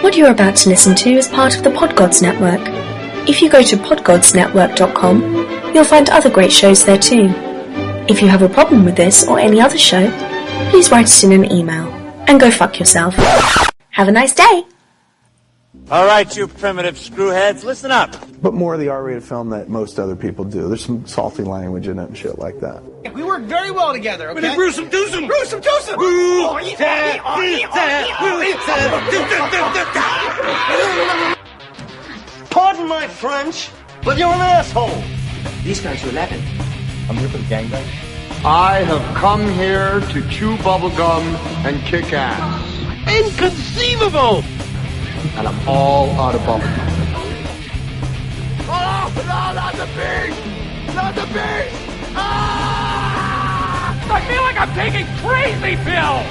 What you're about to listen to is part of the Podgods Network. If you go to podgodsnetwork.com, you'll find other great shows there too. If you have a problem with this or any other show, please write us in an email. And go fuck yourself. Have a nice day! All right, you primitive screwheads, listen up. But more of the R-rated film that most other people do. There's some salty language in it and shit like that. We work very well together, okay? Gruesome doosome! Gruesome twosome! Pardon my French, but you're an asshole. These guys are 11. I'm here for the gangbang. I have come here to chew bubblegum and kick ass. Inconceivable! And I'm all out of bubblegum. Oh, no, not the beast! Not the beast! Ah! I feel like I'm taking crazy pills!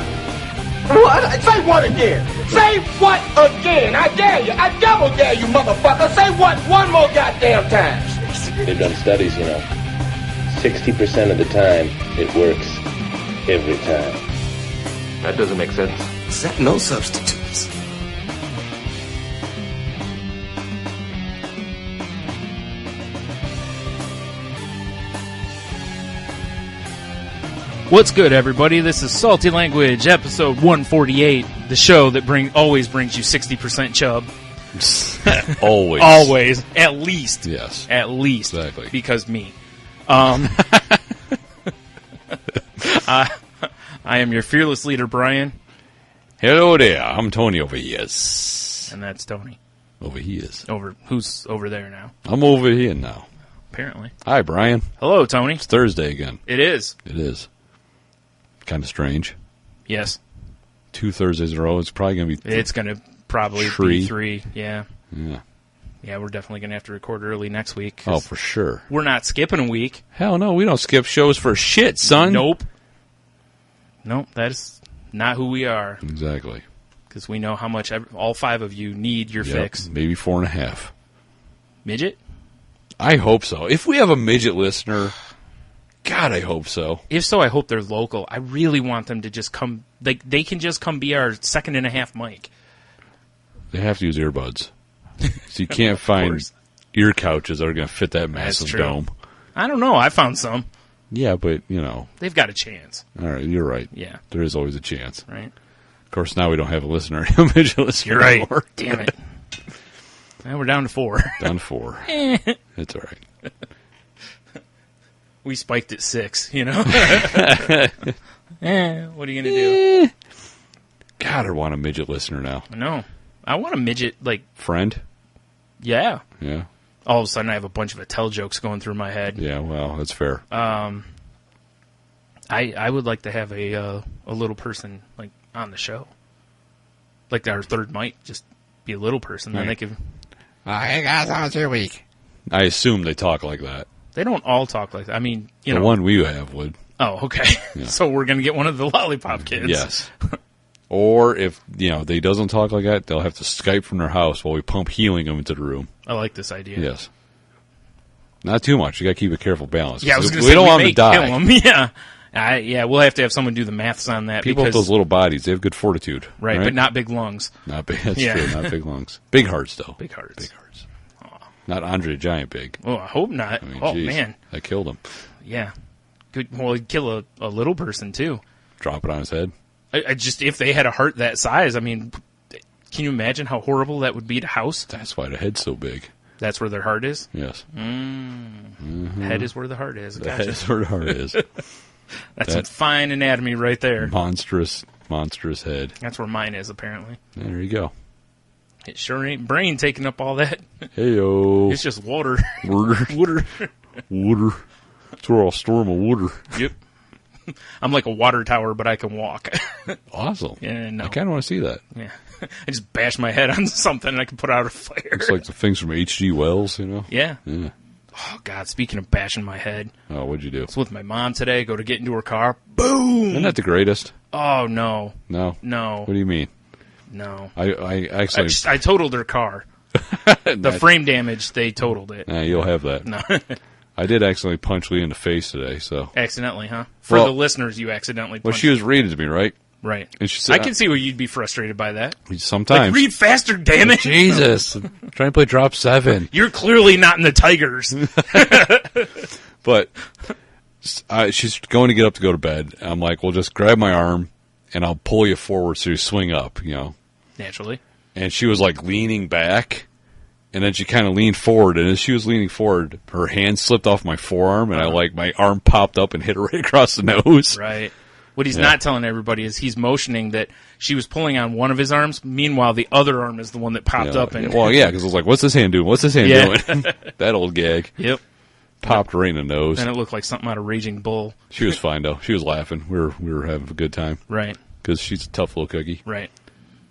What? Say what again? Say what again? I dare you. I double dare you, motherfucker. Say what one more goddamn time. They've done studies, 60% of the time, it works every time. That doesn't make sense. Is that no substitutes? What's good, everybody? This is Salty Language, episode 148, the show that always brings you 60% chub. Always. Always. At least. Yes. At least. Exactly. Because me. I am your fearless leader, Brian. Hello there. I'm Tony over here. And that's Tony. Over here. Who's over there now? I'm over here now. Apparently. Hi, Brian. Hello, Tony. It's Thursday again. It is. It is. Kind of strange. Yes. 2 Thursdays in a row. It's probably going to be... It's going to probably be 3. Yeah. Yeah. Yeah, we're definitely going to have to record early next week. Oh, for sure. We're not skipping a week. Hell no, we don't skip shows for shit, son. Nope. That is not who we are. Exactly. Because we know how much all 5 of you need your fix. Maybe 4.5. Midget? I hope so. If we have a midget listener, God, I hope so. If so, I hope they're local. I really want them to just come. They can just come be our 2.5 mic. They have to use earbuds. So you can't find ear couches that are going to fit that massive dome. I don't know. I found some. Yeah, but, they've got a chance. All right, you're right. Yeah. There is always a chance. Right. Of course, now we don't have a listener. A midget listener You're right. anymore. Damn it. Now we're down to 4. Down to 4. It's all right. We spiked at 6, What are you going to do? God, I want a midget listener now. I know. I want a midget, Friend? Yeah. Yeah. All of a sudden, I have a bunch of Attell jokes going through my head. Yeah, well, that's fair. I would like to have a little person, on the show. Our third mic, just be a little person. Then they could... Hey, guys, how was your week? I assume they talk like that. They don't all talk like that. I mean, The one we have would. Oh, okay. Yeah. So we're going to get one of the Lollipop kids. Yes. Or if, they doesn't talk like that, they'll have to Skype from their house while we pump helium into the room. I like this idea. Yes. Not too much. You got to keep a careful balance. Yeah, I was going to say, we don't want them to die. Kill them. Yeah. We'll have to have someone do the maths on that. People with those little bodies, they have good fortitude. Right, but not big lungs. Not big. That's true. Not big lungs. Big hearts, though. Big hearts. Big hearts. Oh. Not Andre the Giant big. Oh, I hope not. Geez, man. I killed him. Yeah. Good. Well, he'd kill a little person, too. Drop it on his head? I just, if they had a heart that size, I mean, can you imagine how horrible that would be to house? That's why the head's so big. That's where their heart is? Yes. Mm-hmm. Head is where the heart is. The head is where the heart is. That's some fine anatomy right there. Monstrous head. That's where mine is, apparently. There you go. It sure ain't brain taking up all that. Hey-yo. It's just water. Water. That's where I'll store my water. Yep. I'm like a water tower, but I can walk. Awesome. Yeah, no. I kind of want to see that. Yeah. I just bash my head on something and I can put out a fire. Looks like the things from H.G. Wells, Yeah. Yeah. Oh, God, speaking of bashing my head. Oh, what'd you do? I was with my mom today, go to get into her car. Boom! Isn't that the greatest? Oh, no. No? No. What do you mean? No. I actually... I totaled her car. The frame damage, they totaled it. Nah, you'll have that. No. I did accidentally punch Lee in the face today, so... Accidentally, huh? For the listeners, you accidentally punched. Well, she was reading to me, right? Right. And she said, I can see where you'd be frustrated by that. sometimes. Like, read faster, damn it. Jesus. I'm trying to play drop 7. You're clearly not in the Tigers. But she's going to get up to go to bed. I'm like, well, just grab my arm, and I'll pull you forward so you swing up, Naturally. And she was like leaning back, and then she kind of leaned forward, and as she was leaning forward, her hand slipped off my forearm, and my arm popped up and hit her right across the nose. Right. What he's not telling everybody is he's motioning that she was pulling on one of his arms. Meanwhile, the other arm is the one that popped up. And Well, yeah, because I was like, what's this hand doing? What's this hand doing? That old gag. Yep. Popped right in the nose. And it looked like something out of Raging Bull. She was fine, though. She was laughing. We were having a good time. Right. Because she's a tough little cookie. Right.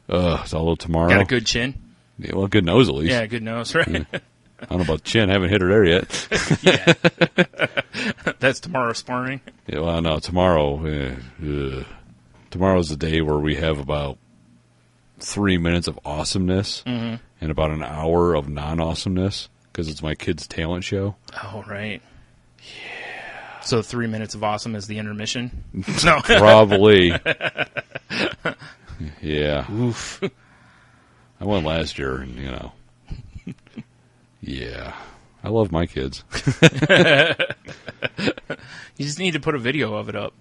It's all tomorrow. Got a good chin. Yeah, well, good nose at least. Yeah, good nose, right? Yeah. I don't know about the chin. I haven't hit her there yet. Yeah. That's tomorrow sparring. Yeah, well, no, tomorrow. Tomorrow's the day where we have about 3 minutes of awesomeness and about an hour of non-awesomeness because it's my kid's talent show. Oh, right. Yeah. So 3 minutes of awesome is the intermission? No. Probably. Yeah. Oof. I went last year, and, yeah. I love my kids. You just need to put a video of it up,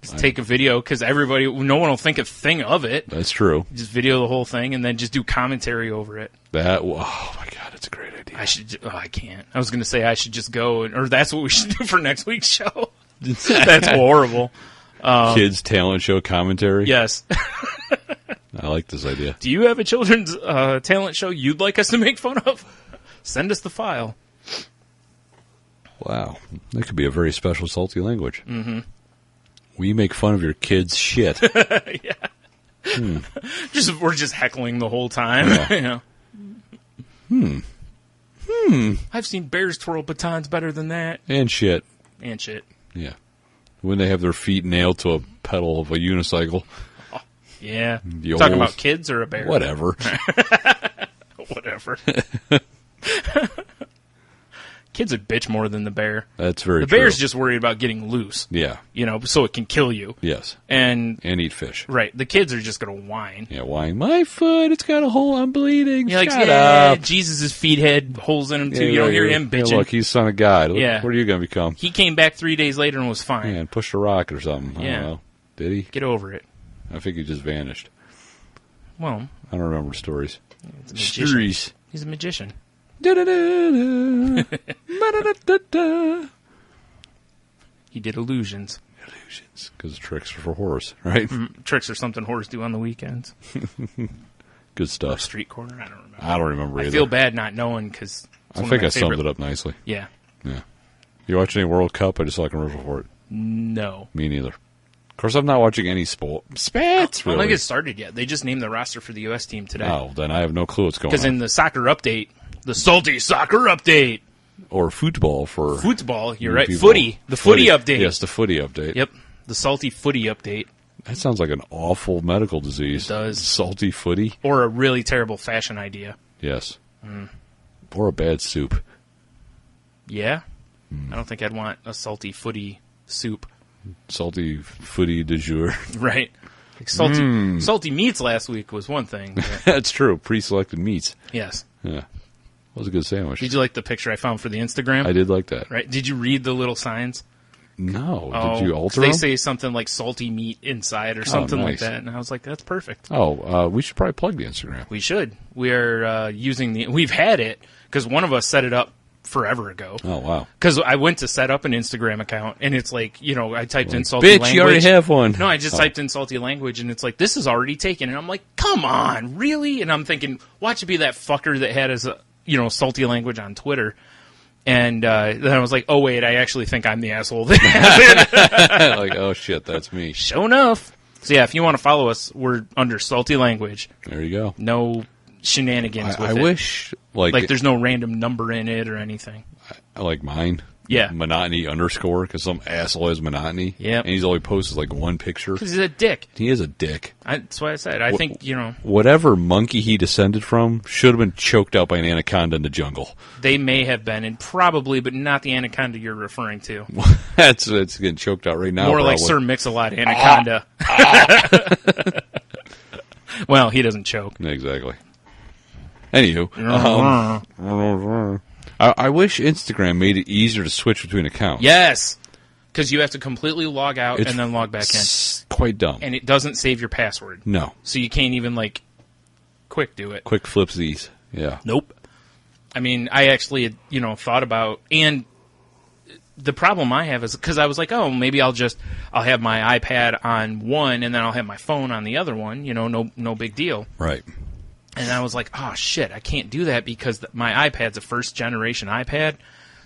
Just take a video, because no one will think a thing of it. That's true. Just video the whole thing, and then just do commentary over it. Oh, my God, it's a great idea. I can't. I was going to say I should just go, or that's what we should do for next week's show. That's horrible. Kids talent show commentary? Yes. I like this idea. Do you have a children's talent show you'd like us to make fun of? Send us the file. Wow. That could be a very special salty language. Mm-hmm. We make fun of your kids' shit. Yeah. We're just heckling the whole time. I've seen bears twirl batons better than that. And shit. Yeah. When they have their feet nailed to a pedal of a unicycle. Yeah. The Talking old- about kids or a bear? Whatever. Whatever. Kids would bitch more than the bear. That's very The true. bear's just worried about getting loose. Yeah. So it can kill you. Yes. And eat fish. right, the kids are just going to whine. Yeah, whine. My foot, it's got a hole, I'm bleeding. You're like, Shut yeah, up. Jesus' feet had holes in them too. Yeah, You don't hear him yeah, bitching. look, he's son of God. Look, Yeah. What are you going to become? He came back 3 days later and was fine. Man, pushed a rock or something. I Yeah. don't know. Did he? Get over it. I think he just vanished. Well, I don't remember stories. he's a magician. He's a magician. He did illusions. Because tricks are for whores, right? Tricks are something whores do on the weekends. Good Or stuff. street corner, I don't remember. I don't remember either. I feel bad not knowing because I think I summed it up nicely. Yeah. Yeah. You watch any World Cup? I just saw a commercial for it. No. Me neither. Of course, I'm not watching any sport. Spats, I don't really. think it's started yet. They just named the roster for the U.S. team today. Oh, then I have no clue what's going on. Because in the soccer update, the salty soccer update, Or football for... football, you're you right, people. footy, the footy update. Yes, the footy update. Yep, the salty footy update. That sounds like an awful medical disease. It does. Salty footy? Or a really terrible fashion idea. Yes. Or a bad soup. Yeah? I don't think I'd want a salty footy soup. Salty footy du jour. Right. Like salty meats last week was one thing. But That's true. Pre-selected meats. yes. Yeah. That was a good sandwich. Did you like the picture I found for the Instagram? I did like that. Right. Did you read the little signs? No. Oh, Did you alter they them? say something like salty meat inside or something like nice. that. And I was like, that's perfect. Oh, we should probably plug the Instagram. We should. We are we've had it because one of us set it up forever ago. Oh, wow. Because I went to set up an Instagram account and it's like, I typed in salty language. Bitch, you already have one. No, I just typed in salty language and it's like, this is already taken. And I'm like, come on, really? And I'm thinking, watch it be that fucker that had his, salty language on Twitter. And then I was like, oh, wait, I actually think I'm the asshole that has it. Like, oh, shit, that's me. Sure enough. So, yeah, if you want to follow us, we're under salty language. There you go. No shenanigans with I it. wish, Like, there's no random number in it or anything. I like mine. Yeah. Monotony underscore because some asshole has monotony. Yeah. And he's only posted like one picture. Because he's a dick. He is a dick. That's why I said. I think, Whatever monkey he descended from should have been choked out by an anaconda in the jungle. They may have been, and probably, but not the anaconda you're referring to. It's getting choked out right now. More probably. like Sir Mix-a-Lot anaconda. Well, he doesn't choke. Exactly. Anywho, I wish Instagram made it easier to switch between accounts. Yes, because you have to completely log out It's and then log back in. Quite dumb. And it doesn't save your password. No. So you can't even, quick do it. Quick flips these. Yeah. Nope. I mean, I actually had, thought about, and the problem I have is because I was like, oh, maybe I'll have my iPad on one and then I'll have my phone on the other one. No big deal. Right. And I was like, oh, shit, I can't do that because my iPad's a first-generation iPad,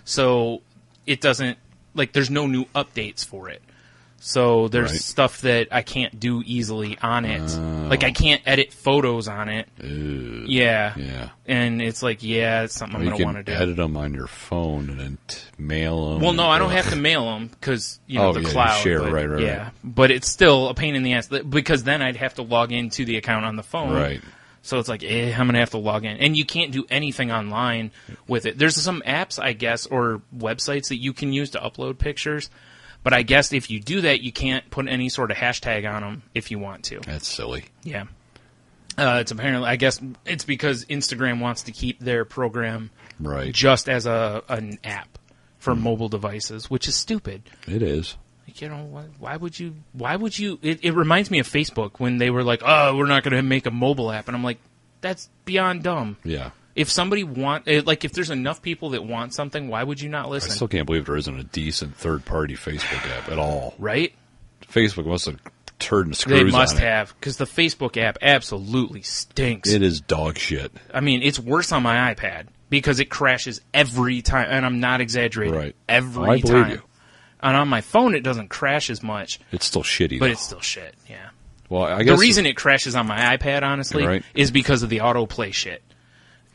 so it doesn't, there's no new updates for it. So there's stuff that I can't do easily on it. I can't edit photos on it. Yeah. Yeah. And it's it's something I'm going to want to do. You can edit them on your phone and then mail them. Well, no, I don't have to mail them because, the cloud. You share, but, right. Yeah, but it's still a pain in the ass because then I'd have to log into the account on the phone. Right. So it's I'm going to have to log in. And you can't do anything online with it. There's some apps, I guess, or websites that you can use to upload pictures. But I guess if you do that, you can't put any sort of hashtag on them if you want to. That's silly. Yeah. It's apparently, I guess it's because Instagram wants to keep their program just as an app for mobile devices, which is stupid. It is. Why would you, it reminds me of Facebook when they were like, oh, we're not going to make a mobile app. And I'm like, that's beyond dumb. Yeah. If somebody if there's enough people that want something, why would you not listen? I still can't believe there isn't a decent third-party Facebook app at all. Right? Facebook must have turned screws They on must it. have, because the Facebook app absolutely stinks. It is dog shit. I mean, it's worse on my iPad because it crashes every time, and I'm not exaggerating. Right. Every I believe time. you. And on my phone, it doesn't crash as much. It's still shitty, But though. it's still shit, yeah. Well, I guess the reason it crashes on my iPad, honestly, is because of the autoplay shit.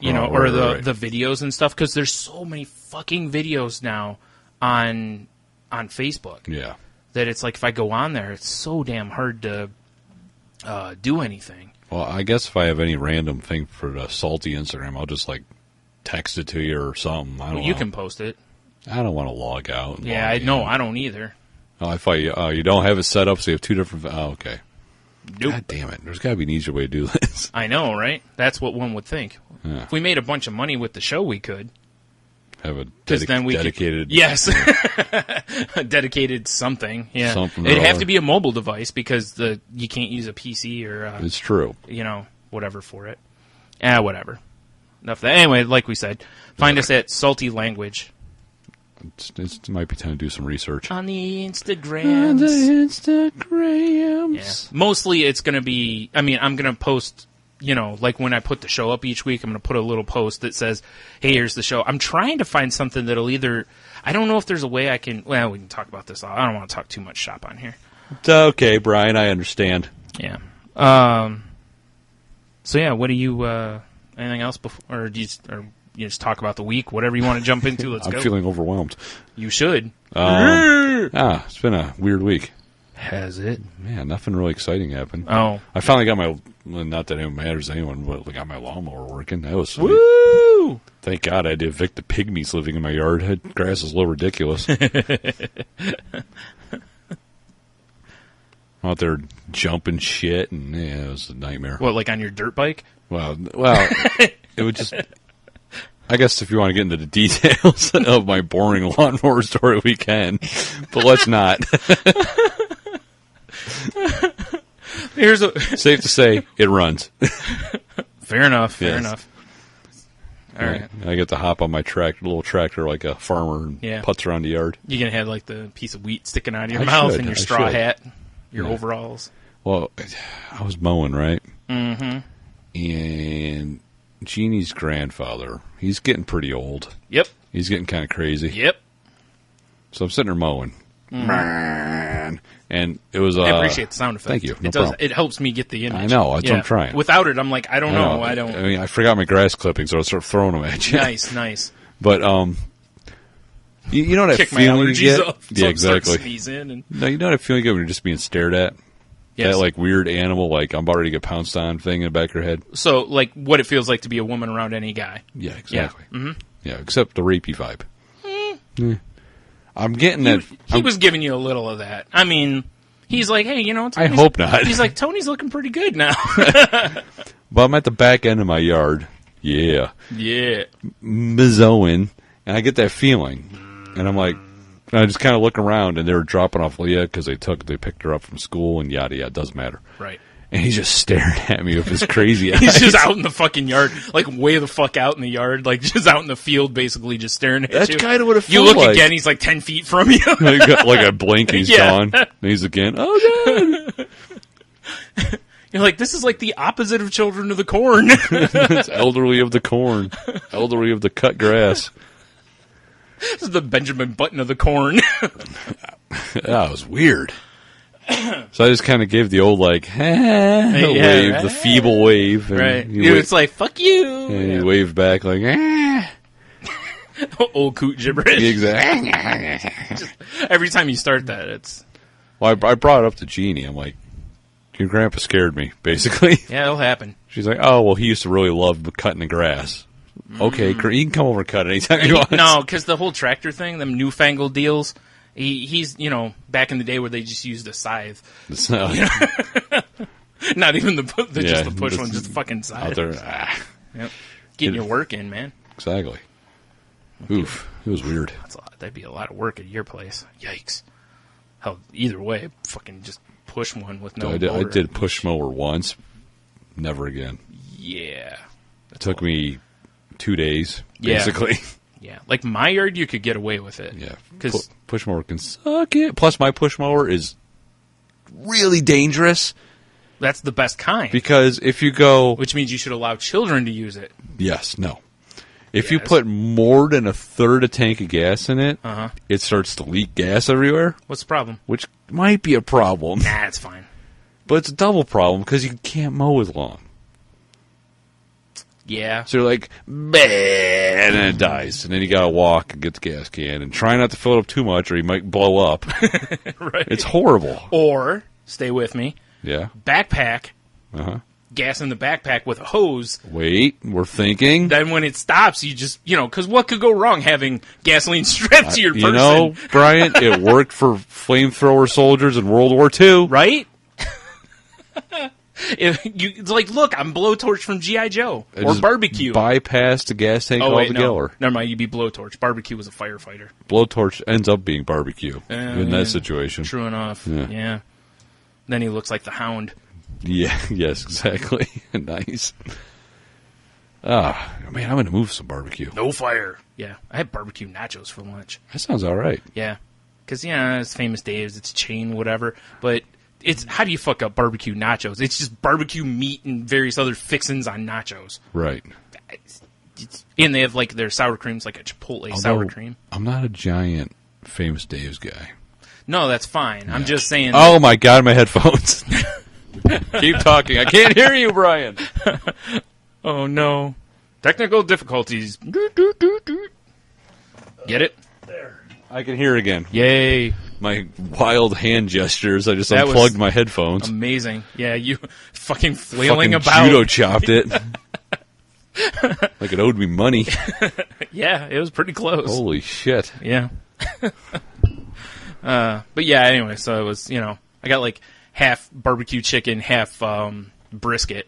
The videos and stuff, because there's so many fucking videos now on Facebook. Yeah. That it's if I go on there, it's so damn hard to do anything. Well, I guess if I have any random thing for the salty Instagram, I'll just text it to you or something. I don't know. You can post it. I don't want to log out. Yeah, I know. I don't either. Oh, I thought you don't have it set up, so you have two different. Oh, okay. Nope. God damn it! There's got to be an easier way to do this. I know, right? That's what one would think. Yeah. If we made a bunch of money with the show, we could have a could, dedicated. yes, a dedicated something. Yeah, something it'd have to be a mobile device because you can't use a PC or. It's true. Whatever for it. Whatever. Enough of that. Anyway, like we said, find us at Salty Language. It might be time to do some research. On the Instagrams. Yeah. Mostly it's going to be, I'm going to post, when I put the show up each week, I'm going to put a little post that says, hey, here's the show. I'm trying to find something that'll I don't know if there's a way I can, we can talk about this. I don't want to talk too much shop on here. It's okay, Brian, I understand. Yeah. So yeah, what do you, anything else before, or do you just talk about the week, whatever you want to jump into. Let's go. I'm feeling overwhelmed. You should. It's been a weird week. Has it? Man, nothing really exciting happened. Oh. I finally got not that it matters to anyone, but I got my lawnmower working. That was sweet. Woo! Thank God I had to evict the pygmies living in my yard. That grass is a little ridiculous. Out there jumping shit, and it was a nightmare. What, on your dirt bike? Well, it would just... I guess if you want to get into the details of my boring lawnmower story, we can, but let's not. Safe to say, it runs. Fair enough. Fair enough. All right. I get to hop on my little tractor like a farmer, and putz around the yard. You gonna have the piece of wheat sticking out of your mouth and your straw hat, your overalls. Well, I was mowing, right? Mm-hmm. And Jeannie's grandfather, he's getting pretty old. Yep. He's getting kind of crazy. Yep. So I'm sitting there mowing. Mm-hmm. And it was... I appreciate the sound effect. Thank you. It helps me get the image. I know. That's what I'm trying. Without it, I'm like, I don't know. I don't... I mean, I forgot my grass clippings, so I start throwing them at you. Nice. But, You know that Kick my feeling you allergies get? up. Yeah, So start exactly. sneezing and... No, you know that feeling you get when you're just being stared at? Yes. That, like, weird animal, like, I'm about ready to get pounced on thing in the back of your head? So, like, what it feels like to be a woman around any guy. Yeah, exactly. Yeah, Yeah, except the rapey vibe. Yeah. I'm getting that. He was giving you a little of that. I mean, he's like, hey, you know... I hope not. He's like, Tony's looking pretty good now. But I'm at the back end of my yard. Yeah. Yeah. Mizzoing. And I get that feeling. And I'm like... I just kind of look around, and they were dropping off Leah because they picked her up from school, and yada yada. Doesn't matter. Right. And he's just staring at me with his crazy eyes. He's just out in the fucking yard, like way the fuck out in the yard, like just out in the field, basically just staring at you. That's kind of what it You felt look like. again, he's like 10 feet from you. like I blink, he's Yeah. gone. And he's again. Oh god. You're like, this is like the opposite of Children of the Corn. It's elderly of the corn, elderly of the cut grass. This is the Benjamin Button of the corn. That was weird. So I just kind of gave the old like wave, right. the feeble wave, and Right. he It's like, fuck you. and he waved back like Old coot gibberish. exactly. Every time you start that, it's... Well, I brought it up to Jeannie. I'm like, your grandpa scared me, basically. Yeah, it'll happen. She's like, oh, well, he used to really love cutting the grass. Okay, he can come over and cut anytime he wants. No, because the whole tractor thing, them newfangled deals, he's, you know, back in the day where they just used a scythe. So, Not even just the push just one, just the fucking scythe. out there. Yep. Getting your work in, man. Exactly. Oof. It was weird. That'd be a lot of work at your place. Yikes. Hell, either way, fucking just push one with no I motor. did push mower once. Never again. Yeah. It took me 2 days, Yeah. basically. Yeah. Like my yard, you could get away with it. Yeah. Because Push mower can suck it. Plus, my push mower is really dangerous that's the best kind. because if you go... Which means you should allow children to use it. Yes, no. If you Yes. put more than a third a tank of gas in it, Uh-huh. it starts to leak gas everywhere, What's the problem? which might be a problem. Nah, it's fine. But it's a double problem because you can't mow as long. Yeah. So you're like, bah, and then it dies. And then you got to walk and get the gas can and try not to fill it up too much or you might blow up. Right. It's horrible. Or, stay with me, Yeah. backpack, Uh-huh. gas in the backpack with a hose. Wait, we're thinking. Then when it stops, you just, because what could go wrong having gasoline strapped to your person? You know, Brian, it worked for flamethrower soldiers in World War II. Right? It's like, look, I'm blowtorch from G.I. Joe. It Or just barbecue. Bypassed the gas tank Oh, wait, altogether. no. Never mind, you'd be blowtorch. Barbecue was a firefighter. Blowtorch ends up being barbecue in yeah. that situation. True enough. Yeah. Yeah. Then he looks like the Hound. Yeah, yes, exactly. Nice. Man, I'm going to move some barbecue. No fire. Yeah. I had barbecue nachos for lunch. That sounds all right. Yeah. Because, it's Famous Dave's, it's chain, whatever. But it's how do you fuck up barbecue nachos? It's just barbecue meat and various other fixins on nachos. Right. And they have, like, their sour cream's like a Chipotle sour cream. I'm not a giant Famous Dave's guy. No, that's fine. I'm just saying. Oh, my God, my headphones. Keep talking. I can't hear you, Brian. Oh, no. Technical difficulties. Get it? I can hear again. Yay. My wild hand gestures. I just That was unplugged my headphones. Amazing. Yeah, you fucking flailing Fucking about. judo chopped it. Like it owed me money. Yeah, it was pretty close. Holy shit. Yeah. But yeah, anyway, so it was, I got like half barbecue chicken, half brisket.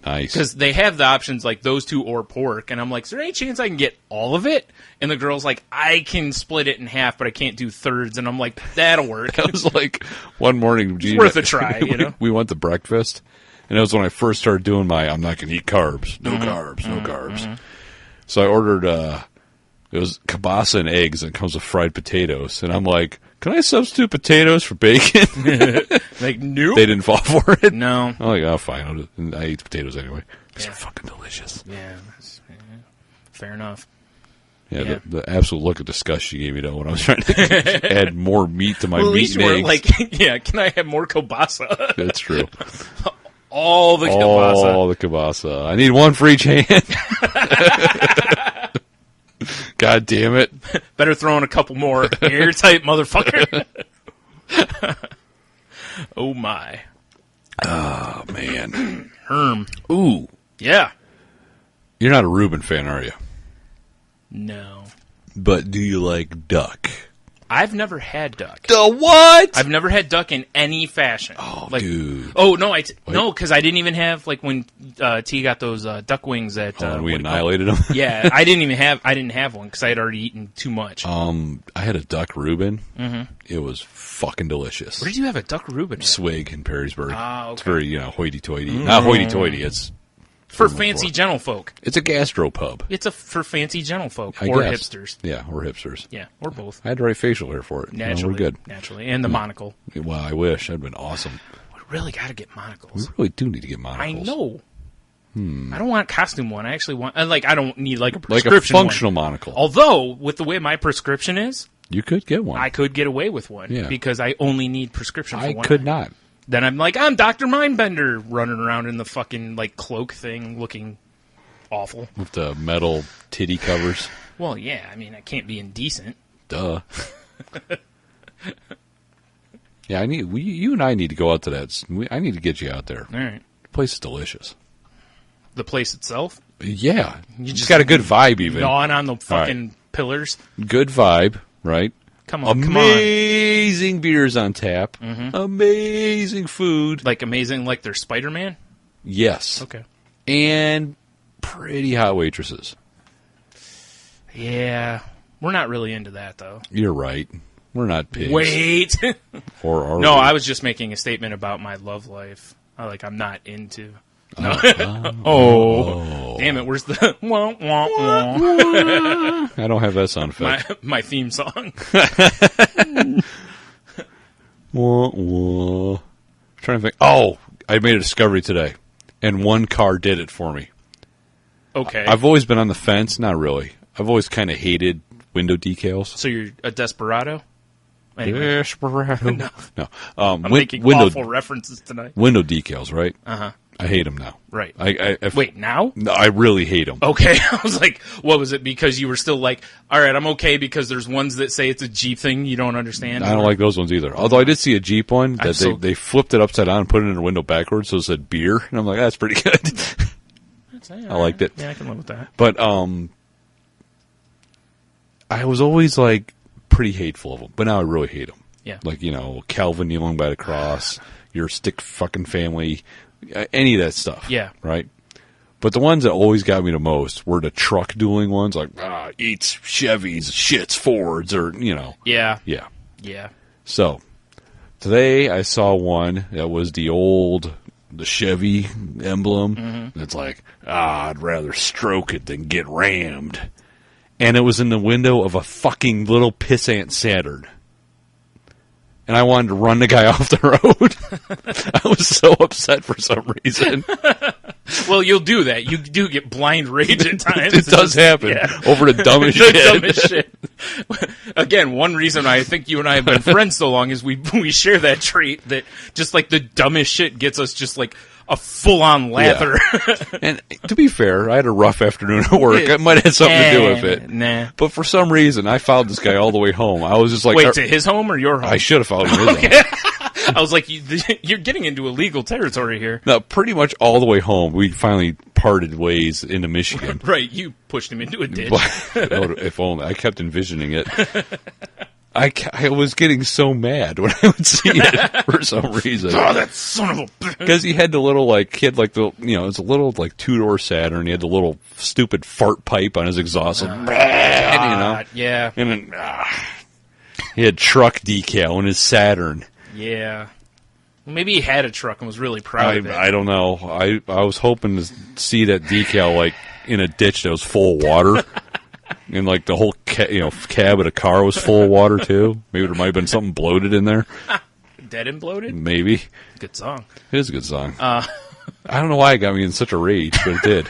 Nice. Because they have the options like those two or pork. And I'm like, is there any chance I can get all of it? And the girl's like, I can split it in half, but I can't do thirds. And I'm like, that'll work. That was like one morning. It's worth a try, We went to breakfast. And it was when I first started doing my, I'm not going to eat carbs. No carbs, no carbs. So I ordered, it was kielbasa and eggs, and it comes with fried potatoes. And I'm like, can I substitute potatoes for bacon? Like, nope. They didn't fall for it. No. I'm like, oh, fine. I eat potatoes anyway. Because they're fucking delicious. Yeah. Fair enough. Yeah, Yeah. The absolute look of disgust she gave me, though, when I was trying to add more meat to my Well, at meat least and you were eggs. like, yeah, can I have more kielbasa? That's true. All the kielbasa. All the kielbasa. I need one for each hand. God, God damn it. Better throw in a couple more. Airtight, motherfucker. Oh, my. Oh, man. Herm. Ooh. Yeah. You're not a Reuben fan, are you? No. But do you like duck? I've never had duck. The what? I've never had duck in any fashion. Oh, like, dude. Oh, no, no, because I didn't even have, like, when T got those duck wings at... and we annihilated them? Yeah, I didn't have one, because I had already eaten too much. I had a duck Reuben. Mm-hmm. It was fucking delicious. Where did you have a duck Reuben? Swig in Perrysburg. Ah, okay. It's very, hoity-toity. Not hoity-toity, it's... For fancy gentlefolk. It's a gastropub. It's for fancy gentlefolk. I Or guess. hipsters. Yeah, or hipsters. Yeah, or both. I had the right facial hair for it. Naturally. We're good. Naturally. And the monocle. Well, I wish. That'd been awesome. We really got to get We monocles. really do need to get monocles. I know. I don't want a costume one. I actually want... I don't need, like, a Like prescription a functional one. monocle. Although, with the way my prescription is, You could get one. I could get away with one. Yeah. Because I only need prescription for I one. could not. Then I'm like, I'm Dr. Mindbender, running around in the fucking, like, cloak thing, looking awful. With the metal titty covers. Well, yeah, I mean, I can't be indecent. Duh. Yeah, you and I need to go out to that. I need to get you out there. All right. The place is delicious. The place itself? Yeah. You It's got a good vibe even. Gnawing on the fucking pillars? Good vibe, right? Come on. Amazing beers on tap. Mm-hmm. Amazing food. Like amazing, like they're Spider-Man? Yes. Okay. And pretty hot waitresses. Yeah. We're not really into that, though. You're right. We're not pigs. Wait! Or are No, we? I was just making a statement about my love life. I'm not into... No. Oh. Damn it, where's the... Wah, wah, wah. I don't have that sound effect. My theme song. Wah, wah. I'm trying to think. Oh, I made a discovery today, and one car did it for me. Okay. I've always been on the fence. Not really. I've always kind of hated window decals. So you're a desperado? Anyway. Desperado. No. I'm making awful references tonight. Window decals, right? Uh-huh. I hate them now. Right. Wait, now? No, I really hate them. Okay. I was like, what was it? Because you were still like, all right, I'm okay because there's ones that say it's a Jeep thing you don't understand. I don't like those ones either. Although I did see a Jeep one that they flipped it upside down and put it in the window backwards, so it said beer. And I'm like, that's pretty good. I liked it. Yeah, I can live with that. But I was always like pretty hateful of them, but now I really hate them. Yeah. Like, Calvin kneeling by the cross, your stick fucking family, any of that stuff. Yeah. Right? But the ones that always got me the most were the truck dueling ones, like, eats Chevys, shits Fords, or, Yeah. Yeah. Yeah. So, today I saw one that was the Chevy emblem. Mm-hmm. It's like, I'd rather stroke it than get rammed. And it was in the window of a fucking little pissant Saturn. And I wanted to run the guy off the road. I was so upset for some reason. Well, you'll do that. You do get blind rage at times. It does happen over the dumbest shit. The dumbest shit. Again, one reason I think you and I have been friends so long is we share that trait that just like the dumbest shit gets us just like a full-on lather. Yeah. And to be fair, I had a rough afternoon at work. It might have something to do with it. Nah. But for some reason, I followed this guy all the way home. I was just like... Wait, to his home or your home? I should have followed him his home. I was like, you're getting into illegal territory here. No, pretty much all the way home, we finally parted ways into Michigan. Right, you pushed him into a ditch. If only. I kept envisioning it. I was getting so mad when I would see it for some reason. Oh, that son of a bitch. Because he had the little, it's a little, two-door Saturn. He had the little stupid fart pipe on his exhaust. Yeah. And then, he had truck decal in his Saturn. Yeah. Maybe he had a truck and was really proud of it. I don't know. I was hoping to see that decal, in a ditch that was full of water. And the whole cab of the car was full of water too. Maybe there might have been something bloated in there. Dead and bloated? Maybe. Good song. It is a good song. I don't know why it got me in such a rage, but it did.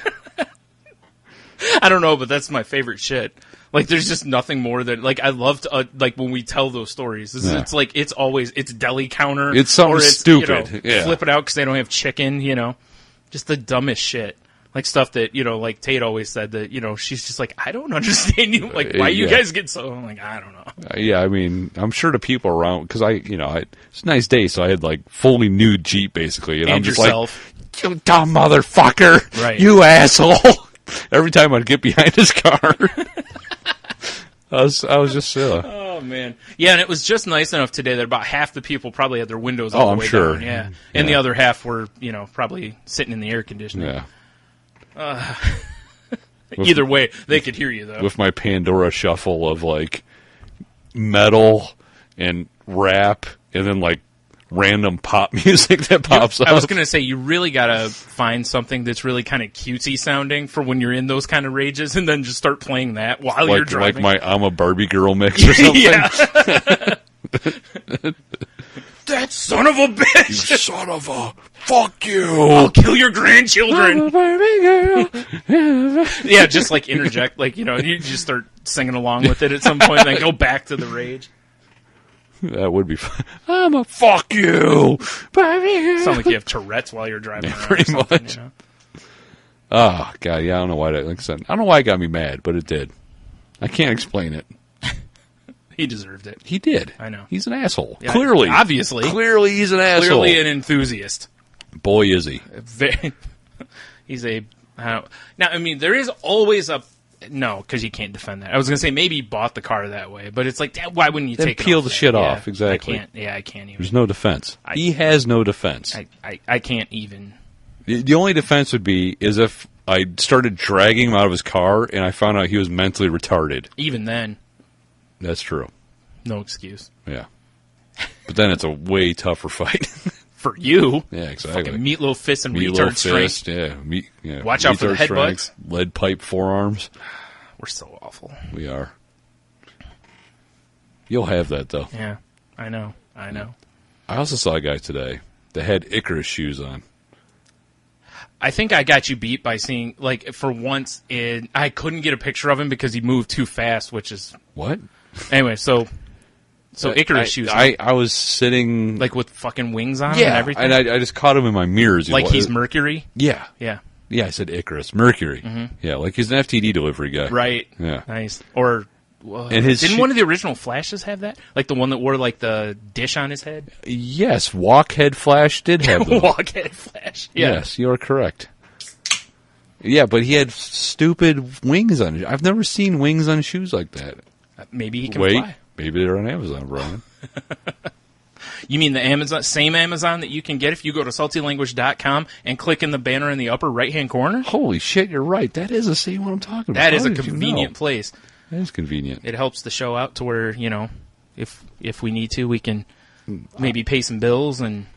I don't know, but that's my favorite shit. There's just nothing more than I love to when we tell those stories. It's always deli counter. It's something stupid. Flip it out because they don't have chicken. Just the dumbest shit. Like stuff that, like Tate always said that, she's just like, I don't understand you. Like, why you guys get so, I'm like, I don't know. Yeah, I mean, I'm sure the people around, because it's a nice day, so I had like fully nude Jeep basically. And I'm just yourself. Like, you dumb motherfucker. Right. You asshole. Every time I'd get behind his car. I was just Oh man, yeah, and it was just nice enough today that about half the people probably had their windows all the I'm way sure. down, yeah, and the other half were probably sitting in the air conditioning. Yeah. Either way, they could hear you though. With my Pandora shuffle of like metal and rap, and then like random pop music that pops up. I was gonna say you really gotta find something that's really kind of cutesy sounding for when you're in those kind of rages, and then just start playing that while you're driving. Like my I'm a Barbie Girl mix or something. Yeah. That son of a bitch! You son of a fuck you! I'll kill your grandchildren. I'm a Barbie Girl. Yeah, just like interject, like you just start singing along with it at some point, then go back to the rage. That would be fun. I'm a fuck you, Barbie Girl. Sound like you have Tourette's while you're driving around. Pretty or something, much. Oh god, yeah, I don't know why that. Like I said, I don't know why it got me mad, but it did. I can't explain it. He deserved it. He did. I know. He's an asshole. Yeah, Clearly. obviously. Clearly he's an asshole. Clearly an enthusiast. Boy, is he. He's a... now, I mean, there is always a... No, because you can't defend that. I was going to say maybe he bought the car that way, but it's like, why wouldn't you Then take it peel off the that? shit Yeah, off, exactly. I can't even. There's no defense. He has no defense. I can't even. The only defense would be is if I started dragging him out of his car and I found out he was mentally retarded. Even then, That's true. no excuse. Yeah. But then it's a way tougher fight. For you. Yeah, exactly. Fucking meatloaf fists and Meatloaf retard strength. fist, yeah. Watch out for the Retard headbutts. strength, lead pipe forearms. We're so awful. We are. You'll have that, though. Yeah, I know. I also saw a guy today that had Icarus shoes on. I think I got you beat by seeing, like, for once, I couldn't get a picture of him because he moved too fast, which is... What? Anyway, so Icarus shoes. I was sitting... Like with fucking wings on him and yeah, everything? and I just caught him in my mirrors. Like he's Mercury? Yeah. Yeah. Yeah, I said Icarus. Mercury. Mm-hmm. Yeah, like he's an FTD delivery guy. Right. Yeah. Nice. Or... and his didn't one of the original Flashes have that? Like the one that wore like the dish on his head? Yes, Walkhead Flash did have them. Walkhead Flash. Yeah. Yes, you are correct. Yeah, but he had stupid wings on it. I've never seen wings on shoes like that. Maybe he can Wait, fly. maybe they're on Amazon, Brian. You mean the same Amazon that you can get if you go to saltylanguage.com and click in the banner in the upper right-hand corner? Holy shit, you're right. That is the same one I'm talking about. That is How a did you convenient know? place. That is convenient. It helps the show out to where, if we need to, we can maybe pay some bills and,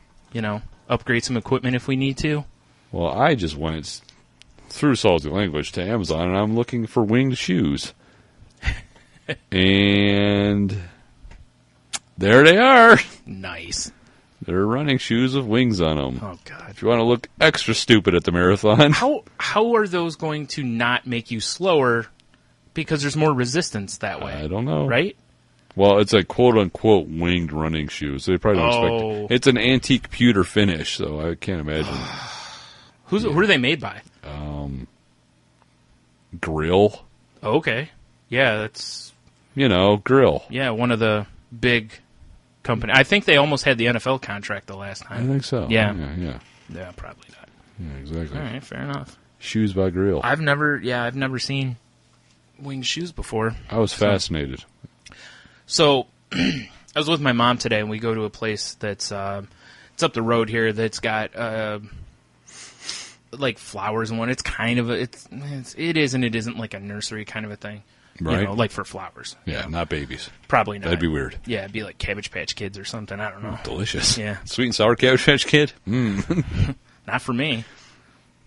upgrade some equipment if we need to. Well, I just went through Salty Language to Amazon, and I'm looking for winged shoes. And there they are. Nice. They're running shoes with wings on them. Oh, God. If you want to look extra stupid at the marathon. How are those going to not make you slower because there's more resistance that way? I don't know. Right? Well, it's a quote-unquote winged running shoe, so they probably don't expect it. It's an antique pewter finish, so I can't imagine. Who are they made by? Grill. Okay. Yeah, that's... Grill. Yeah, one of the big companies. I think they almost had the NFL contract the last time. I think so. Yeah. Yeah, Probably not. Yeah, exactly. All right, fair enough. Shoes by Grill. I've never seen winged shoes before. I was fascinated. So, I was with my mom today, and we go to a place that's it's up the road here that's got like flowers and one. It's kind of it is and it isn't, like a nursery kind of a thing, Right? Like for flowers. Yeah, not babies. Probably not. That'd be weird. Yeah, it'd be like Cabbage Patch Kids or something. I don't know. Delicious. Yeah. Sweet and sour Cabbage Patch Kid. Not for me.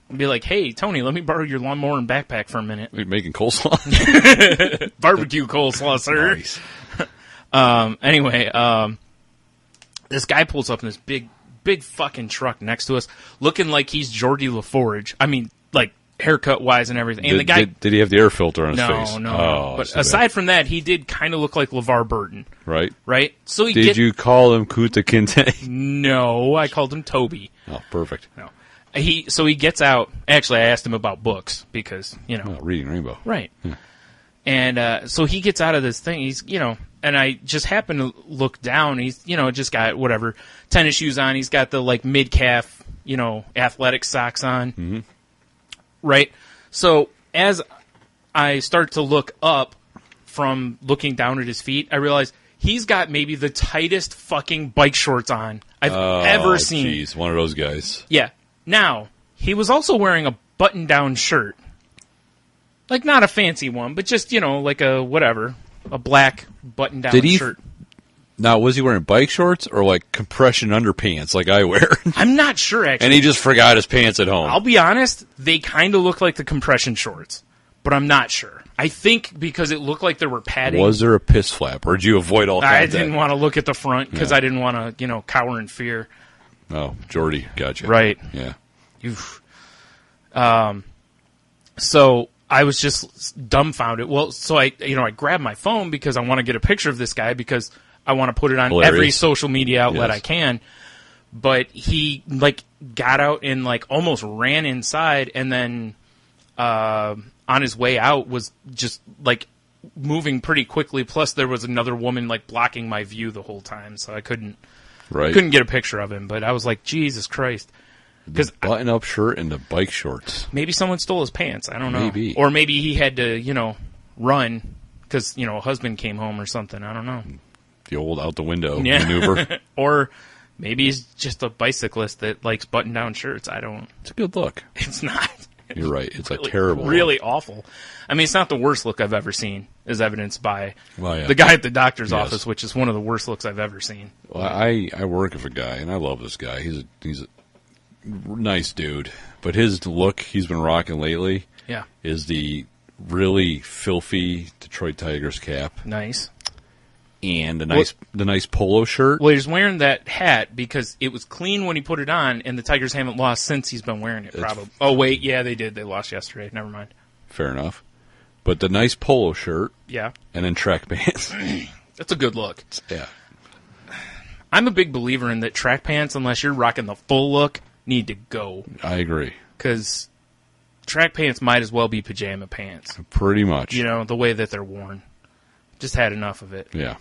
I'd be like, hey, Tony, let me borrow your lawnmower and backpack for a minute. You're making coleslaw. Barbecue coleslaw, sir. Nice. Anyway, this guy pulls up in this big fucking truck next to us, looking like he's Geordie LaForge. I mean, like, haircut-wise and everything. And the guy... Did he have the air filter on his face? No. Oh, but so aside from that, he did kind of look like LeVar Burton. Right. Right? So Did you call him Kunta Kinte? No, I called him Toby. Oh, perfect. No. he gets out. Actually, I asked him about books because, you know. Oh, Reading Rainbow. Right. Yeah. And so he gets out of this thing. He's, you know, and I just happen to look down. He's, you know, just got whatever, tennis shoes on. He's got the, like, mid-calf, you know, athletic socks on. Mm-hmm. Right? So as I start to look up from looking down at his feet, I realize he's got maybe the tightest fucking bike shorts on I've ever seen. Jeez, one of those guys. Yeah. Now, he was also wearing a button-down shirt. Like, not a fancy one, but just, you know, like a black button-down shirt. Now, was he wearing bike shorts or, like, compression underpants like I wear? I'm not sure, actually. And he just forgot his pants at home. I'll be honest, they kind of look like the compression shorts, but I'm not sure. I think because it looked like there were padding. Was there a piss flap, or did you avoid all contact? I didn't want to look at the front because I didn't want to, you know, cower in fear. Oh, Jordy, gotcha. Right. Yeah. So I was just dumbfounded. Well, so I grabbed my phone because I want to get a picture of this guy because I want to put it on every social media outlet I can. But he, like, got out and, like, almost ran inside, and then on his way out was just, like, moving pretty quickly. Plus, there was another woman, like, blocking my view the whole time, so I couldn't get a picture of him. But I was like, Jesus Christ. Because button-up shirt and the bike shorts. Maybe someone stole his pants. I don't know. Maybe. Or maybe he had to, you know, run because, you know, a husband came home or something. I don't know. The old out-the-window maneuver. Or maybe he's just a bicyclist that likes button-down shirts. I don't... It's a good look. It's not. You're right. It's really, a terrible really look. awful. I mean, it's not the worst look I've ever seen, as evidenced by the guy at the doctor's office, which is one of the worst looks I've ever seen. Well, I work with a guy, and I love this guy. He's a nice dude. But his look he's been rocking lately is the really filthy Detroit Tigers cap. Nice. And the nice polo shirt. Well, he's wearing that hat because it was clean when he put it on, and the Tigers haven't lost since he's been wearing it, probably. Oh, wait, yeah, they did. They lost yesterday. Never mind. Fair enough. But the nice polo shirt. Yeah. And then track pants. That's a good look. Yeah. I'm a big believer in that track pants, unless you're rocking the full look, need to go. I agree. Because track pants might as well be pajama pants. Pretty much. You know, the way that they're worn. Just had enough of it. Yeah.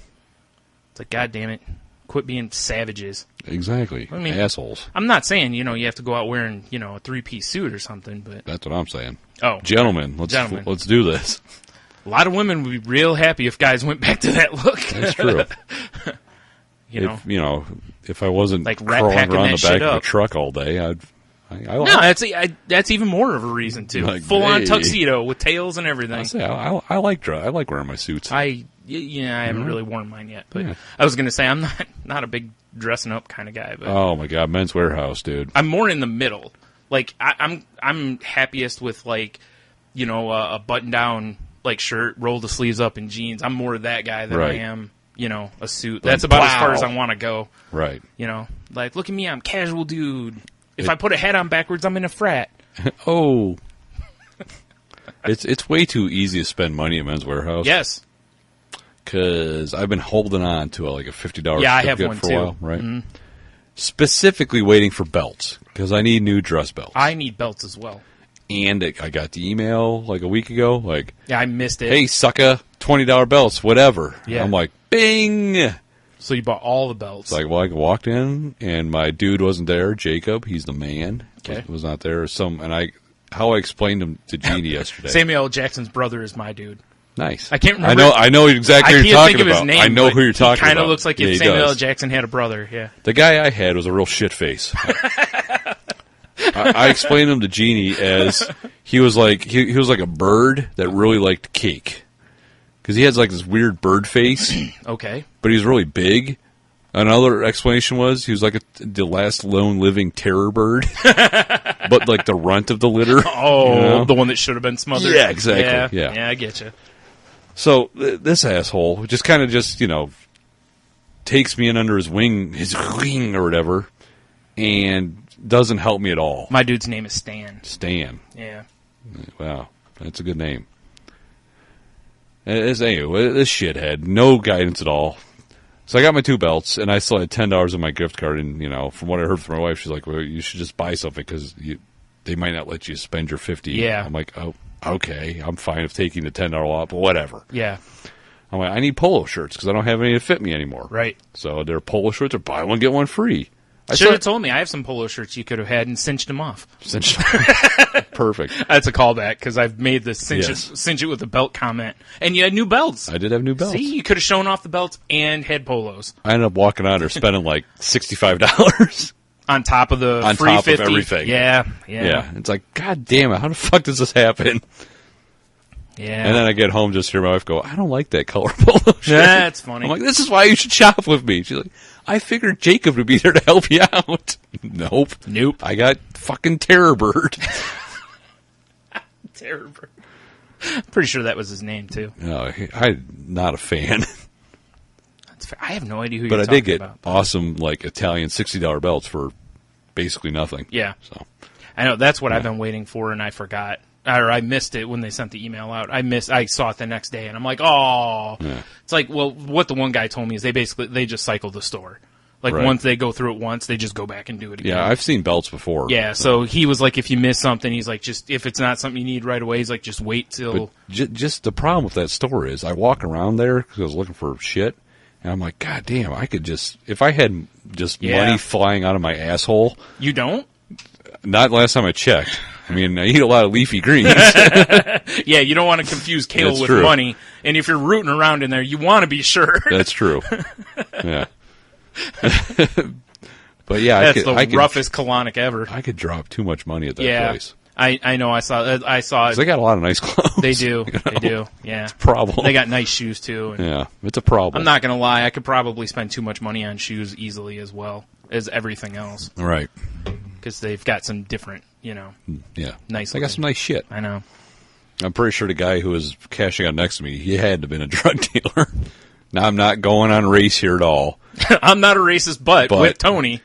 It's like, God damn it. Quit being savages. Exactly. I mean, assholes. I'm not saying, you know, you have to go out wearing, you know, a 3-piece suit or something, but... That's what I'm saying. Oh. Gentlemen, let's do this. A lot of women would be real happy if guys went back to that look. That's true. If I wasn't like crawling around the back of a truck all day, that's even more of a reason to. Like, full-on tuxedo with tails and everything. I like wearing my suits. I haven't really worn mine yet, but I was going to say I'm not a big dressing up kind of guy. But oh my God, Men's Warehouse, dude. I'm more in the middle. Like I'm happiest with, like, you know, a button-down, like, shirt, roll the sleeves up, and jeans. I'm more that guy than I am, you know, a suit. That's about as far as I want to go. Right. You know, like, look at me, I'm casual dude. If I put a hat on backwards, I'm in a frat. Oh. It's way too easy to spend money at Men's Warehouse. Yes. Because I've been holding on to like a $50 I have one for too. A while, right? Mm-hmm. Specifically waiting for belts, because I need new dress belts. I need belts as well. And I got the email like a week ago, like, yeah, I missed it. Hey, sucka, $20 belts, whatever. Yeah. I'm like, bing! So you bought all the belts. Like, well, I walked in, and my dude wasn't there, Jacob, he's the man, was not there. How I explained him to Jeannie yesterday. Samuel L. Jackson's brother is my dude. Nice. I can't remember. I know exactly who you're talking about. His name, I know who you're talking about. He kind of looks like if Samuel L. Jackson had a brother. Yeah. The guy I had was a real shit face. I explained him to Jeannie as he was like a bird that really liked cake, because he has like this weird bird face. Okay. But he's really big. Another explanation was he was like the last lone living terror bird, but like the runt of the litter. Oh, you know? The one that should have been smothered. Yeah, exactly. Yeah, I get you. So this asshole just kind of takes me in under his wing or whatever, and doesn't help me at all. My dude's name is Stan. Stan. Yeah. Wow, that's a good name. Anyway, this shithead, no guidance at all. So I got my 2 belts, and I still had $10 in my gift card. And from what I heard from my wife, she's like, "Well, you should just buy something because they might not let you spend your $50." Yeah. I'm like, "Oh, okay, I'm fine with taking the $10 off, but whatever." Yeah. I'm like, I need polo shirts because I don't have any to fit me anymore. Right. So they're polo shirts, or buy one get one free. Should have told me. I have some polo shirts you could have had and cinched them off. Perfect. That's a callback because I've made the cinch it with the belt comment. And you had new belts. I did have new belts. See, you could have shown off the belts and had polos. I ended up walking out there spending like $65. On top of the on free top 50. of everything. Yeah. It's like, God damn it, how the fuck does this happen? Yeah. And then I get home just hear my wife go, I don't like that color polo shirt. That's funny. I'm like, this is why you should shop with me. She's like, I figured Jacob would be there to help you out. Nope. I got fucking Terror Bird. Terror Bird. Pretty sure that was his name, too. No, I'm not a fan. That's fair. I have no idea who but you're I talking did get about. awesome, like, Italian $60 belts for basically nothing. Yeah. So I know. That's what I've been waiting for, and I forgot. Or I missed it when they sent the email out. I saw it the next day, and I'm like, oh. Yeah. It's like, well, what the one guy told me is they just cycle the store. Like, Right. once they go through it once, they just go back and do it again. Yeah, I've seen belts before. Yeah, so he was like, if you miss something, he's like, just if it's not something you need right away, he's like, just wait till. But just the problem with that store is I walk around there because I was looking for shit, and I'm like, God damn, I could just, if I had just money flying out of my asshole. You don't? Not last time I checked. I mean, I eat a lot of leafy greens. Yeah, you don't want to confuse kale That's with true. money. And if you're rooting around in there, you want to be sure. That's true. Yeah. But yeah, That's the roughest colonic ever. I could drop too much money at that place. I know. I saw. 'Cause they got a lot of nice clothes. They do. You know? They do. Yeah. It's a problem. They got nice shoes too. And yeah, it's a problem. I'm not gonna lie. I could probably spend too much money on shoes easily as well as everything else. Right. Because they've got some different, Yeah. nice. They got some nice shit. I know. I'm pretty sure the guy who was cashing out next to me, he had to have been a drug dealer. Now, I'm not going on race here at all. I'm not a racist, but with Tony.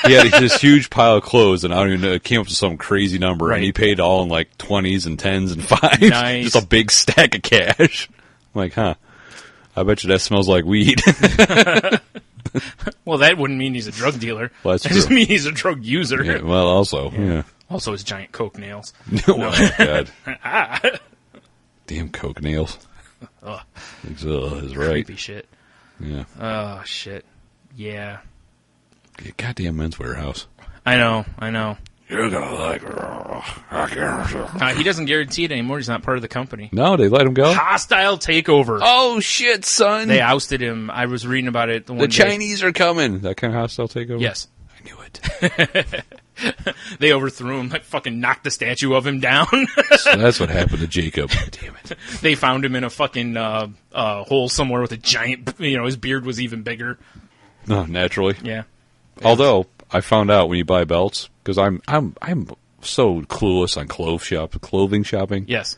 He had this huge pile of clothes, and I don't even know, it came up to some crazy number, Right. and he paid all in like 20s and 10s and 5s. Nice. Just a big stack of cash. I'm like, huh. I bet you that smells like weed. Well, that wouldn't mean he's a drug dealer. Well, that's that just true. means he's a drug user. Yeah, well, also, yeah. Also, his giant coke nails. Oh, my God. Damn coke nails. Ugh. Is right. Creepy shit. Yeah. Oh, shit. Yeah. Goddamn Men's Warehouse. I know. You're gonna like He doesn't guarantee it anymore. He's not part of the company. No, they let him go? Hostile takeover. Oh, shit, son. They ousted him. I was reading about it. The Chinese are coming. That kind of hostile takeover? Yes. I knew it. They overthrew him, like fucking knocked the statue of him down. So that's what happened to Jacob. Damn it. They found him in a fucking hole somewhere with a giant, his beard was even bigger. No, naturally. Yeah. Although I found out when you buy belts, because I'm so clueless on clothing shopping. Yes.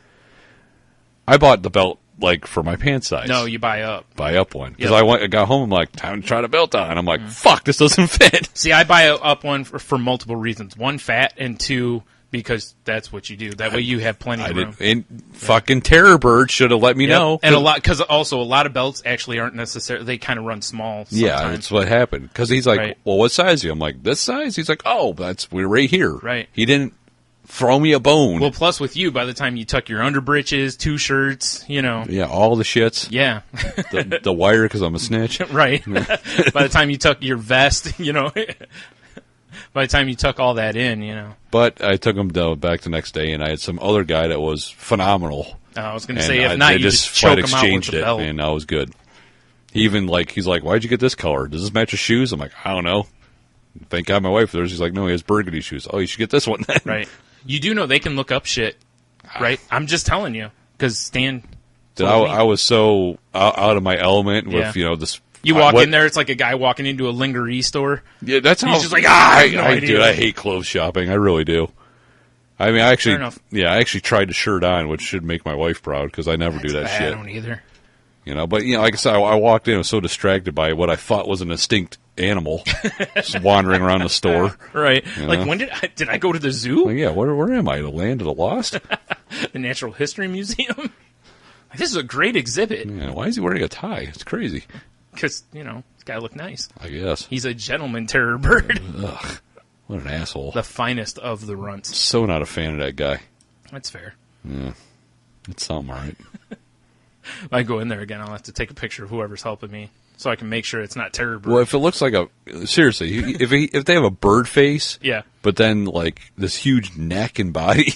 I bought the belt like for my pant size. No, you buy up. Buy up one because Yep. I got home. I'm like, time to try the belt on. And I'm like, fuck, this doesn't fit. See, I buy up one for multiple reasons. One, fat, and two, because that's what you do. That way you have plenty of room. And fucking Terror Bird should have let me know. And a lot of belts actually aren't necessarily. They kind of run small. Sometimes. Yeah, that's what happened. Because he's like, Right. well, what size are you? I'm like, this size? He's like, oh, we're right here. Right. He didn't throw me a bone. Well, plus with you, by the time you tuck your underbritches, 2 shirts, Yeah, all the shits. Yeah. The wire because I'm a snitch. Right. By the time you tuck your vest, by the time you tuck all that in, But I took him back the next day, and I had some other guy that was phenomenal. I was going to And say, if not, they you just choke flat them out with exchanged the it, belt. and I was good. He's like, why'd you get this color? Does this match your shoes? I'm like, I don't know. Thank God my wife there. She's like, no, he has burgundy shoes. Oh, you should get this one then. Right. You do know they can look up shit, right? I'm just telling you, because Stan. I was so out of my element with this. You walk in there, it's like a guy walking into a lingerie store. Yeah, that's how. He's just like, I have no idea. Dude, I hate clothes shopping. I really do. I mean, I Fair enough. actually tried the shirt on, which should make my wife proud because I never do that shit. I don't either. But like I said, I walked in, I was so distracted by what I thought was an extinct animal, just wandering around the store. Right. Like, when did I go to the zoo? Like, yeah, where am I? The land of the lost? The Natural History Museum? Like, this is a great exhibit. Yeah, why is he wearing a tie? It's crazy. Because, This guy looked nice. I guess. He's a gentleman terror bird. Ugh. What an asshole. The finest of the runts. So not a fan of that guy. That's fair. Yeah. It's something, all right. If I go in there again, I'll have to take a picture of whoever's helping me so I can make sure it's not terror bird. Well, if it looks like seriously, if they have a bird face, yeah, but then like this huge neck and body,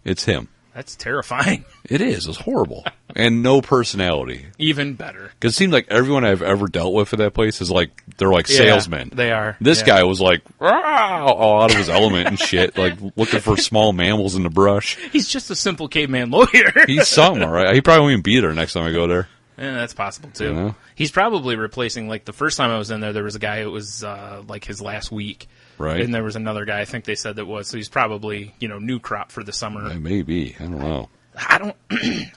it's him. That's terrifying. It is. It's horrible. And no personality. Even better. Because it seems like everyone I've ever dealt with at that place is like, they're like salesmen. They are. This guy was like, all out of his element and shit, like looking for small mammals in the brush. He's just a simple caveman lawyer. He's something, all right? He probably won't even be there next time I go there. Yeah, that's possible, too. You know? He's probably replacing, like, the first time I was in there was a guy, it was, like, his last week. Right. And there was another guy, I think they said that was. So he's probably, new crop for the summer. Maybe. I don't know. I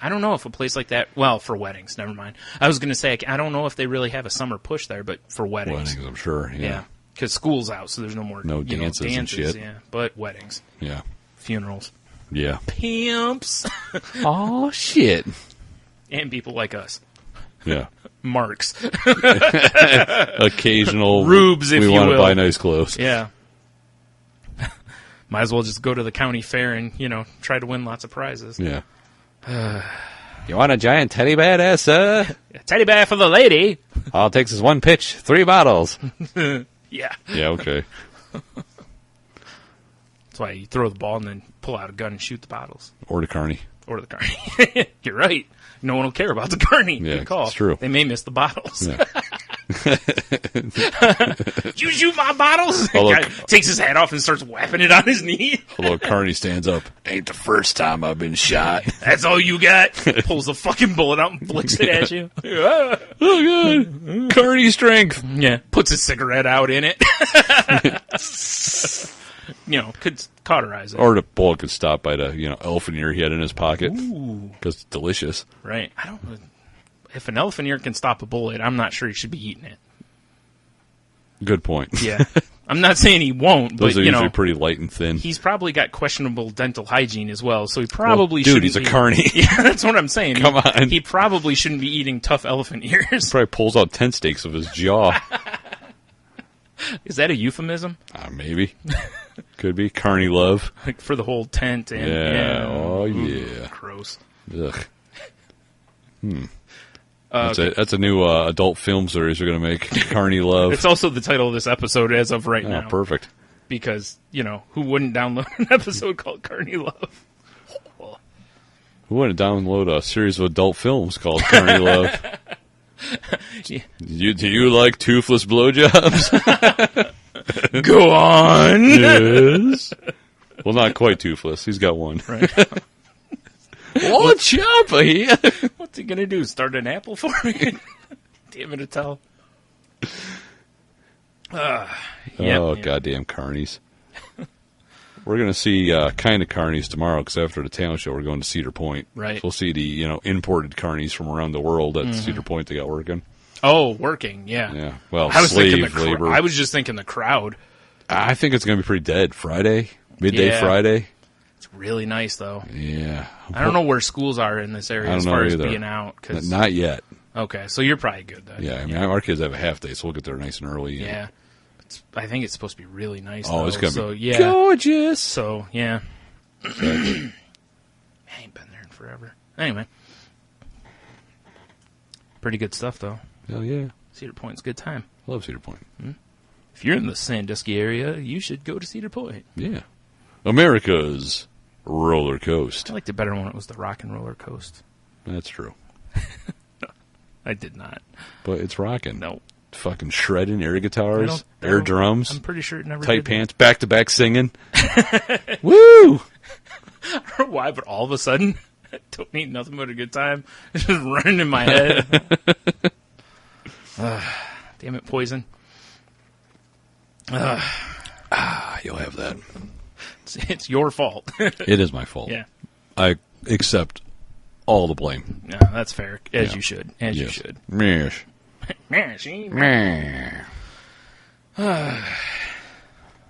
don't know if a place like that, well, for weddings, never mind. I was going to say, I don't know if they really have a summer push there, but for weddings. Weddings, I'm sure, yeah. Because school's out, so there's no more dances and shit. Yeah, but weddings. Yeah. Funerals. Yeah. Pimps. Oh, shit. And people like us. Yeah. Marks. Occasional rubes, if you will. We want to buy nice clothes. Yeah. Might as well just go to the county fair and, try to win lots of prizes. Yeah. You want a giant teddy bear there, sir? Teddy bear for the lady. All it takes is one pitch, 3 bottles. Yeah. Yeah, okay. That's why you throw the ball and then pull out a gun and shoot the bottles. Or the Carnie. Or the Carnie. You're right. No one will care about the Carnie. Yeah, Good call. it's true. They may miss the bottles. Yeah. You shoot my bottles? Guy takes his hat off and starts whapping it on his knee. Although Carney stands up. Ain't the first time I've been shot. That's all you got? Pulls the fucking bullet out and flicks it at you. Oh, God. Carney strength. Yeah. Puts his cigarette out in it. Could cauterize it. Or the bullet could stop by the, elephant ear he had in his pocket. Because it's delicious. Right. If an elephant ear can stop a bullet, I'm not sure he should be eating it. Good point. Yeah. I'm not saying he won't, Those but, are usually pretty light and thin. He's probably got questionable dental hygiene as well, so he probably shouldn't he's a Carnie. Yeah, that's what I'm saying. Come on. He probably shouldn't be eating tough elephant ears. Probably pulls out tent stakes of his jaw. Is that a euphemism? Maybe. Could be. Carney love. Like for the whole tent. And, yeah. Oh, yeah. Gross. Ugh. That's a new adult film series we're going to make. Carney love. It's also the title of this episode as of right now. Perfect. Because, who wouldn't download an episode called Carney Love? Who wouldn't download a series of adult films called Carney Love? Yeah. Do you like toothless blowjobs? Go on. Yes. Well, not quite toothless. He's got one. Right. Oh, Chopper here. What's he going to do? Start an apple for me? Damn it, a tell. Goddamn Carnies. We're going to see kind of Carnies tomorrow because after the talent show, we're going to Cedar Point. Right. So we'll see the imported Carnies from around the world at Cedar Point they got working. Oh, working, yeah. Yeah. Well, I was slave labor. I was just thinking the crowd. I think it's going to be pretty dead. Friday, midday Friday. It's really nice, though. Yeah. I don't know where schools are in this area as far as being out. Not yet. Okay, so you're probably good then. Yeah, I mean, our kids have a half day, so we'll get there nice and early. Yeah. I think it's supposed to be really nice, Oh, though. it's going to be gorgeous. So, yeah. I ain't been there in forever. Anyway. Pretty good stuff, though. Hell yeah. Cedar Point's a good time. I love Cedar Point. If you're in the Sandusky area, you should go to Cedar Point. Yeah. America's roller coast. I liked it better when it was the Rock and Roller Coast. That's true. I did not. But it's rocking. No. Fucking shredding air guitars, air drums. I'm pretty sure it never tight did pants, back-to-back singing. Woo! I don't know why, but all of a sudden, I don't need nothing but a good time. It's just running in my head. Damn it, Poison. You'll have that. It's your fault. It is my fault. Yeah. I accept all the blame. No, that's fair. As you should. As you should. Yes.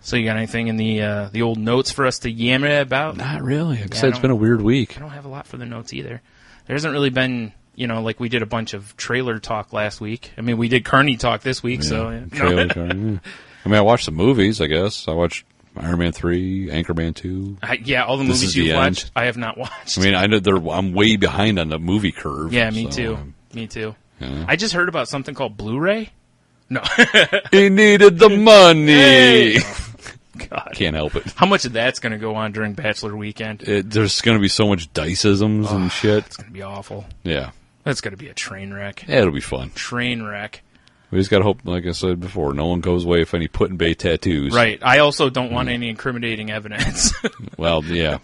So you got anything in the old notes for us to yammer about? Not really. Like I said, it's been a weird week. I don't have a lot for the notes either. There hasn't really been like we did a bunch of trailer talk last week. I mean, we did Carnie talk this week, so... Yeah. Trailer talk, yeah. I mean, I watched the movies, I guess. I watched Iron Man 3, Anchorman 2. All the movies you've watched, I have not watched. I mean, I know I'm way behind on the movie curve. Yeah, me too. Me too. Yeah. I just heard about something called Blu-ray. No. He needed the money. Hey! God. Can't help it. How much of that's going to go on during Bachelor Weekend? There's going to be so much diceisms and shit. It's going to be awful. Yeah. That's going to be a train wreck. Yeah, it'll be fun. Train wreck. We just got to hope, like I said before, no one goes away with any put-in-bay tattoos. Right. I also don't want any incriminating evidence. Well, yeah.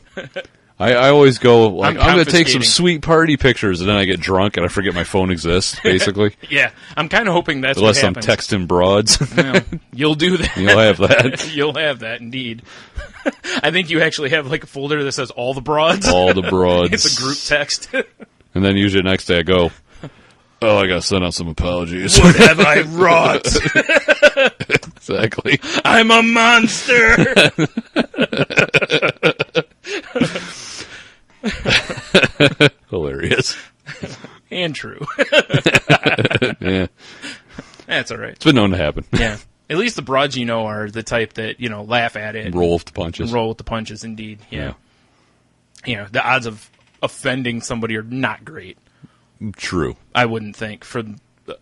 I always go, like, I'm going to take some confiscating. sweet party pictures, and then I get drunk and I forget my phone exists, basically. Yeah. I'm kind of hoping that's Unless what I'm happens. texting broads. Well, you'll do that. You'll have that. You'll have that, indeed. I think you actually have like a folder that says all the broads. All the broads. It's a group text. And then usually the next day I go, I got to send out some apologies. What have I wrought? Exactly. I'm a monster. Hilarious. And true. Yeah. That's all right. It's been known to happen. Yeah. At least the broads are the type that, laugh at it. Roll with the punches. Roll with the punches, indeed. Yeah. The odds of offending somebody are not great. True. I wouldn't think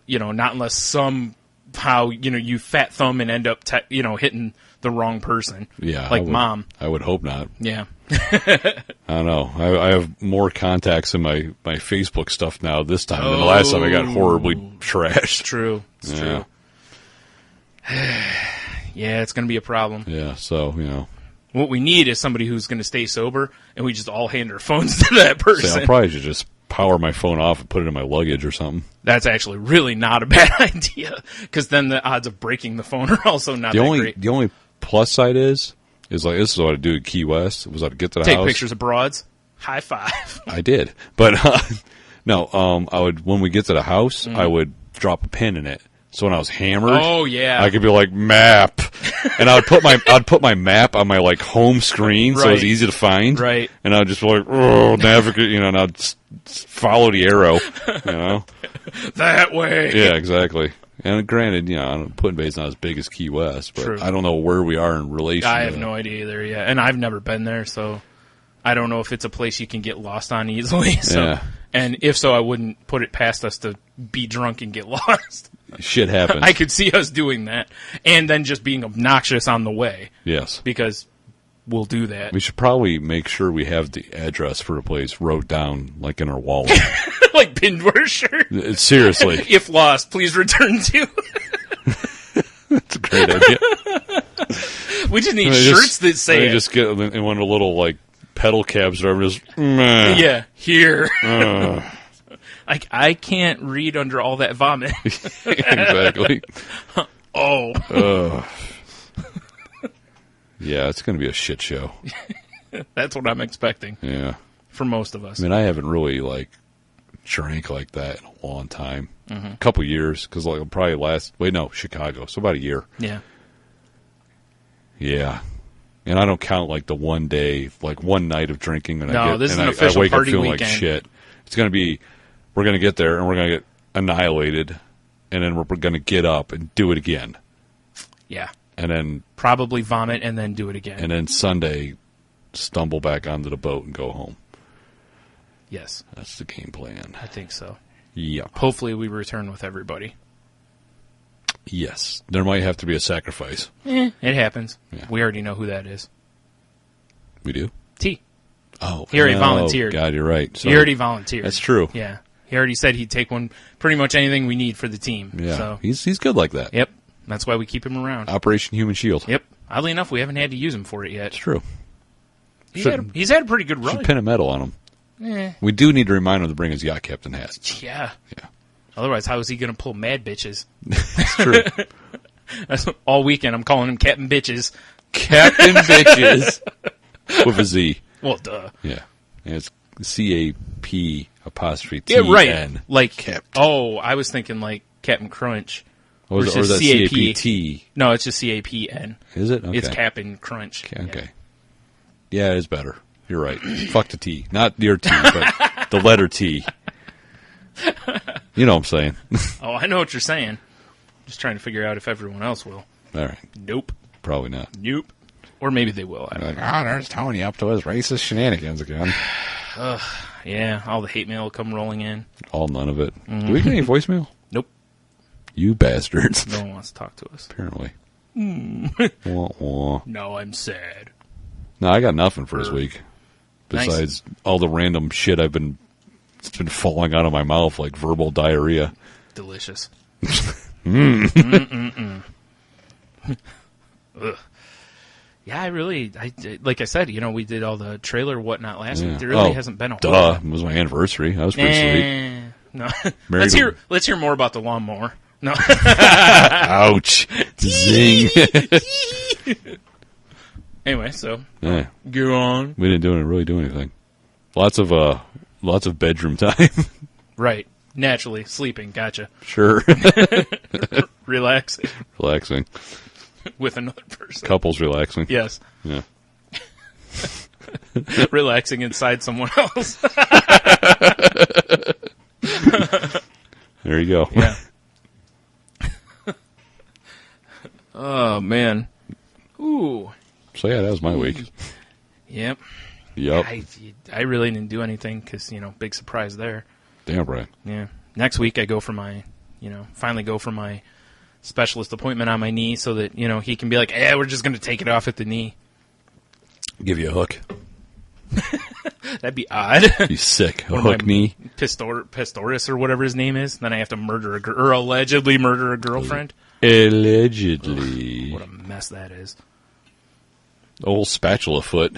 not unless somehow, you fat thumb and end up, hitting the wrong person. Yeah. Like Mom. I would hope not. Yeah. I don't know. I have more contacts in my Facebook stuff now this time than the last time I got horribly trashed. True. It's true. Yeah, it's going to be a problem. Yeah, so, What we need is somebody who's going to stay sober, and we just all hand our phones to that person. I'll probably just power my phone off and put it in my luggage or something. That's actually really not a bad idea, because then the odds of breaking the phone are also not that great. The only plus side is like, this is what I do at Key West, was I'd get to the Take house. pictures of broads. High five. I did. But, no, I would, when we get to the house, I would drop a pin in it. So when I was hammered, I could be like, map. And I'd put my map on my like home screen so it was easy to find. Right. And I'd just be like, navigate, and I'd follow the arrow, That way. Yeah, exactly. And granted, Put-in-Bay's not as big as Key West, but True. I don't know where we are in relation I to have that. no idea either, yeah. And I've never been there, so I don't know if it's a place you can get lost on easily. So. Yeah. And if so, I wouldn't put it past us to be drunk and get lost. Shit happens. I could see us doing that. And then just being obnoxious on the way. Yes. Because we'll do that. We should probably make sure we have the address for the place wrote down, like in our wallet. Like pinned to our shirt. Seriously. If lost, please return to. That's a great idea. We just need shirts that say it. Just get in one of the little, like, pedal cabs or whatever. Just, meh. Yeah, here. I can't read under all that vomit. Exactly. Oh. Yeah, it's going to be a shit show. That's what I'm expecting. Yeah. For most of us. I mean, I haven't really, like, drank like that in a long time. Mm-hmm. A couple years, because like, probably Chicago, so about a year. Yeah. Yeah. And I don't count, like, the one day, like, one night of drinking. And this is an I official wake up party feeling weekend. like shit. It's going to be, we're going to get there, and we're going to get annihilated, and then we're going to get up and do it again. Yeah. And then probably vomit and then do it again. And then Sunday, stumble back onto the boat and go home. Yes. That's the game plan. I think so. Yeah. Hopefully we return with everybody. Yes. There might have to be a sacrifice. It happens. Yeah. We already know who that is. We do? T. Oh. He already volunteered. God, you're right. He already volunteered. That's true. Yeah. He already said he'd take pretty much anything we need for the team. Yeah. So. He's good like that. Yep. That's why we keep him around. Operation Human Shield. Yep. Oddly enough, we haven't had to use him for it yet. It's true. He's had a pretty good run. Should pin a medal on him. We do need to remind him to bring his yacht captain hat. Yeah. Yeah. Otherwise, how is he going to pull mad bitches? That's true. That's all weekend. I'm calling him Captain Bitches. Captain Bitches. With a Z. Well, duh. Yeah. And it's CAP apostrophe T. Yeah, right. Like, Captain. I was thinking like Captain Crunch. Or is that CAPT? No, it's just CAPN. Is it? Okay. It's Captain Crunch. Okay. Yeah, it is better. You're right. Fuck the T. Not your T, but the letter T. You know what I'm saying. Oh, I know what you're saying. Just trying to figure out if everyone else will. All right. Nope. Probably not. Nope. Or maybe they will. I don't know. Oh, there's Tony up to his racist shenanigans again. Yeah, all the hate mail will come rolling in. All none of it. Do we get any voicemail? Nope. You bastards. No one wants to talk to us. Apparently. Wah, wah. No, I'm sad. No, I got nothing for this week. Besides all the random shit it's been falling out of my mouth like verbal diarrhea. Delicious. Yeah, I like I said, we did all the trailer whatnot last week. There really hasn't been a whole lot. It was my anniversary. That was pretty sweet. No. Let's hear more about the lawnmower. No. Ouch. Zing. Anyway, so Yeah. go on. We didn't really do anything. Lots of bedroom time. Right. Naturally. Sleeping. Gotcha. Sure. Relaxing. Relaxing. With another person. Couples relaxing. Yes. Yeah. Relaxing inside someone else. There you go. Yeah. Oh, man. Ooh. So, yeah, that was my week. Yep. Yep. I really didn't do anything because, big surprise there. Damn right. Yeah. Next week I go for my, finally go for my specialist appointment on my knee so that, he can be like, we're just going to take it off at the knee. Give you a hook. That'd be odd. Be sick. A hook knee. Pistorius or whatever his name is. Then I have to murder or allegedly murder a girlfriend. Allegedly. What a mess that is. Old spatula foot.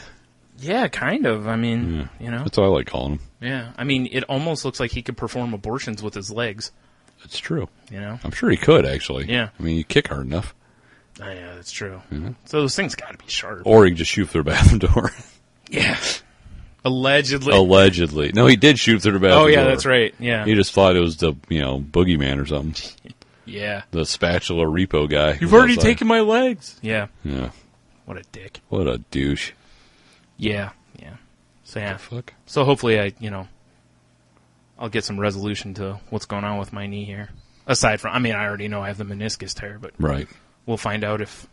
Yeah, kind of. I mean, That's what I like calling him. Yeah. I mean, it almost looks like he could perform abortions with his legs. It's true. I'm sure he could, actually. Yeah. I mean, you kick hard enough. Oh, yeah, that's true. So those things got to be sharp. Or he could just shoot through the bathroom door. Yeah. Allegedly. Allegedly. No, he did shoot through the bathroom door. Oh, yeah, that's right. Yeah. He just thought it was the, boogeyman or something. Yeah. The spatula repo guy. You've already taken my legs. Yeah. Yeah. What a dick. What a douche. Yeah. Yeah. So, yeah. What the fuck? So hopefully I'll get some resolution to what's going on with my knee here. Aside from, I already know I have the meniscus tear, but Right. we'll find out if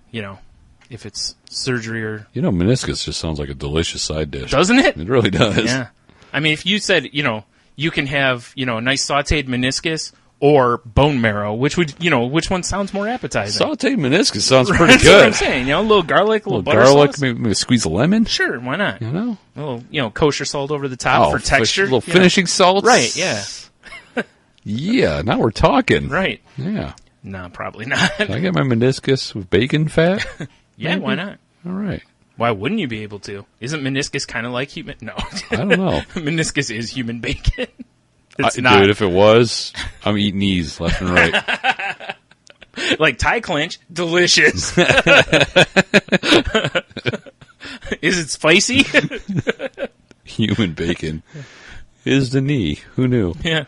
it's surgery or... meniscus just sounds like a delicious side dish. Doesn't it? It really does. Yeah. I mean, if you said, you can have, a nice sauteed meniscus or bone marrow, which one sounds more appetizing? Sauteed meniscus sounds pretty That's good. what I'm saying. A little garlic, a little butter garlic, sauce. maybe squeeze a lemon. Sure, why not? A little, kosher salt over the top for texture. A little finishing salt. Right, yeah. Yeah, now we're talking. Right. Yeah. No, probably not. Can I get my meniscus with bacon fat? Yeah, why not? All right. Why wouldn't you be able to? Isn't meniscus kind of like human? No. I don't know. Meniscus is human bacon. It's not. Dude, if it was, I'm eating these left and right. Like tie clinch, delicious. Is it spicy? Human bacon is the knee. Who knew? Yeah.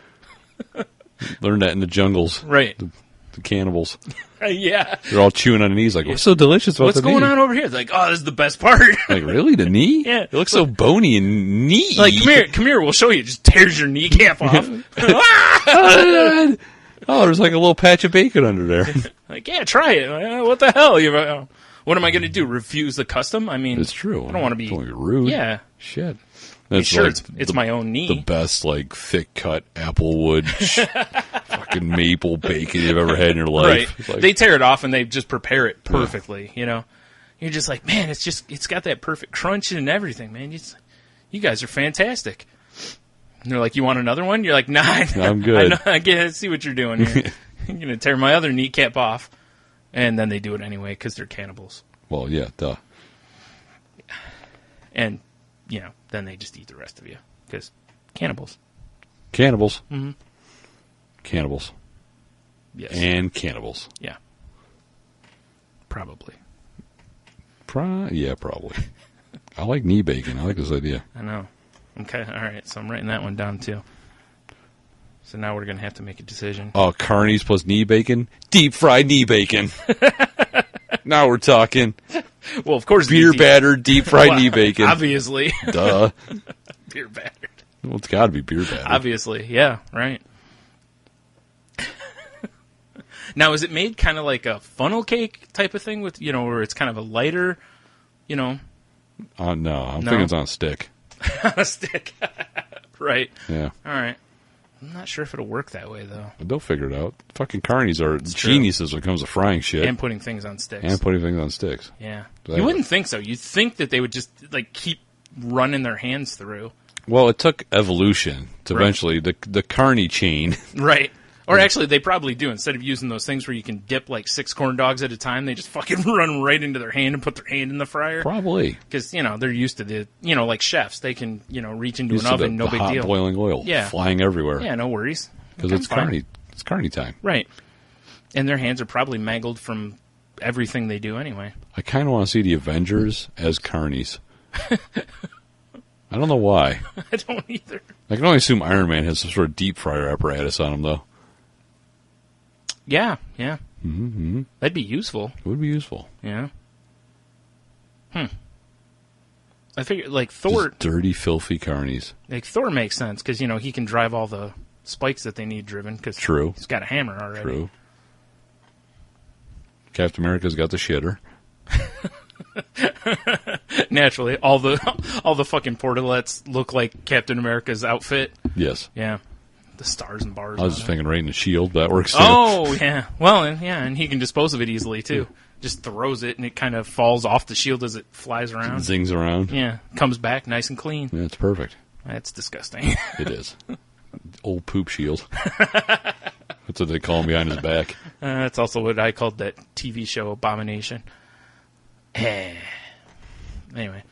Learned that in the jungles. Right. The cannibals. Yeah. They're all chewing on the knees like, what's so delicious about What's the knee? going on over here? It's like, oh, this is the best part. Like, really? The knee? Yeah. It looks so bony and neat. Like, come here, we'll show you. It just tears your kneecap off. Oh, there's like a little patch of bacon under there. Like, yeah, try it. Like, what the hell? What am I going to do? Refuse the custom? I mean, It's true. I don't want to be Don't be rude. Yeah. Shit. Sure, like it's my own knee. The best, like, thick cut applewood, fucking maple bacon you've ever had in your life. Right. Like, They tear it off and they just prepare it perfectly, You're just like, man, it's got that perfect crunch and everything, man. You guys are fantastic. And they're like, you want another one? You're like, nah, I'm good. I see what you're doing here. You're going to tear my other kneecap off. And then they do it anyway because they're cannibals. Well, yeah, duh. And, then they just eat the rest of you because cannibals. Cannibals. Mm-hmm. Cannibals. Yes. And cannibals. Yeah. Probably. Yeah, probably. I like knee bacon. I like this idea. I know. Okay, all right. So I'm writing that one down too. So now we're going to have to make a decision. Oh, Carnies plus knee bacon? Deep fried knee bacon. Now we're talking. Well, of course. Beer battered, deep fried knee bacon. Obviously. Duh. Beer battered. Well, it's got to be beer battered. Obviously. Yeah, right. Now, is it made kind of like a funnel cake type of thing with, where it's kind of a lighter, No, I'm thinking it's on a stick. On a stick. Right. Yeah. All right. I'm not sure if it'll work that way, though. But they'll figure it out. Fucking carnies are geniuses when it comes to frying shit. And putting things on sticks. Yeah. You wouldn't think so. You'd think that they would just, keep running their hands through. Well, it took evolution to eventually, the Carnie chain. Right. Or actually, they probably do. Instead of using those things where you can dip 6 corn dogs at a time, they just fucking run right into their hand and put their hand in the fryer. Probably. Because, they're used to the, like chefs. They can, reach into an oven, no big deal. Boiling oil flying everywhere. Yeah, no worries. Because it's Carnie. It's Carnie time. Right. And their hands are probably mangled from everything they do anyway. I kind of want to see the Avengers as Carnies. I don't know why. I don't either. I can only assume Iron Man has some sort of deep fryer apparatus on him, though. Yeah. Mm-hmm. That'd be useful. It would be useful. Yeah. I figure, Thor... Just dirty, filthy carnies. Thor makes sense, because, he can drive all the spikes that they need driven, because he's got a hammer already. True. Captain America's got the shitter. Naturally, all the fucking portalets look like Captain America's outfit. Yes. Yeah. The stars and bars. I was just thinking right in the shield, but that works too. Oh, yeah. Well, and he can dispose of it easily, too. Just throws it, and it kind of falls off the shield as it flies around. Zings around. Yeah. Comes back nice and clean. Yeah, it's perfect. That's disgusting. It is. Old poop shield. That's what they call him behind his back. That's also what I called that TV show, Abomination. Anyway.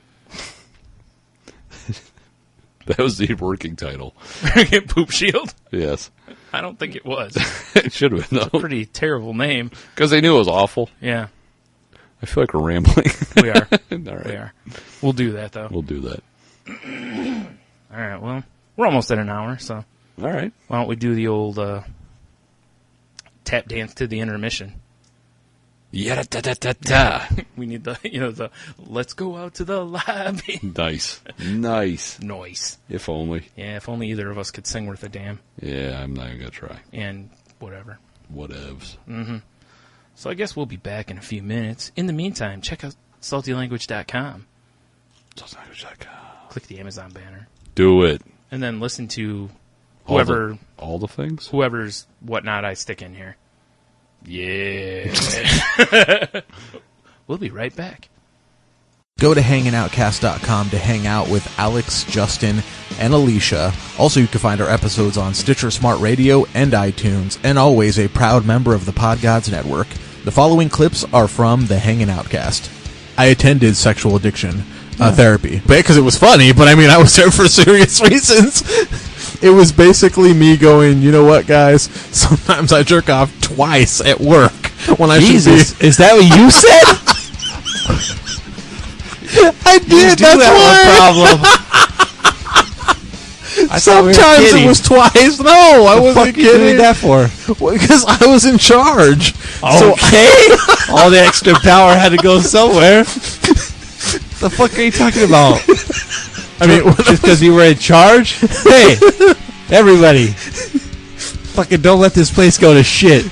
That was the working title. Poop Shield? Yes. I don't think it was. It should have been, though. It's a pretty terrible name. Because they knew it was awful. Yeah. I feel like we're rambling. We are. All right. We are. We'll do that, though. We'll do that. All right, well, we're almost at an hour, so. All right. Why don't we do the old tap dance to the intermission? Yeah-da-da-da-da-da. We need the let's go out to the lobby. Nice. Nice. If only. Yeah, if only either of us could sing worth a damn. Yeah, I'm not even going to try. And whatever. Whatevs. Mm-hmm. So I guess we'll be back in a few minutes. In the meantime, check out saltylanguage.com. Saltylanguage.com. Click the Amazon banner. Do it. And then listen to whoever... All the things? Whoever's whatnot I stick in here. Yeah. We'll be right back. Go to hangingoutcast.com to hang out with Alex, Justin, and Alicia. Also, you can find our episodes on Stitcher Smart Radio and iTunes, and always a proud member of the Pod Gods Network. The following clips are from the Hangin' Outcast. I attended sexual addiction therapy. Because it was funny, but I mean, I was there for serious reasons. It was basically me going, you know what, guys? Sometimes I jerk off twice at work when I should be. Is that what you said? I did. That's why. I Sometimes it was twice. No, I wasn't kidding. What are you doing that for? Because I was in charge. Okay. All the extra power had to go somewhere. The fuck are you talking about? I mean, just because you were in charge? Hey, everybody. Fucking don't let this place go to shit.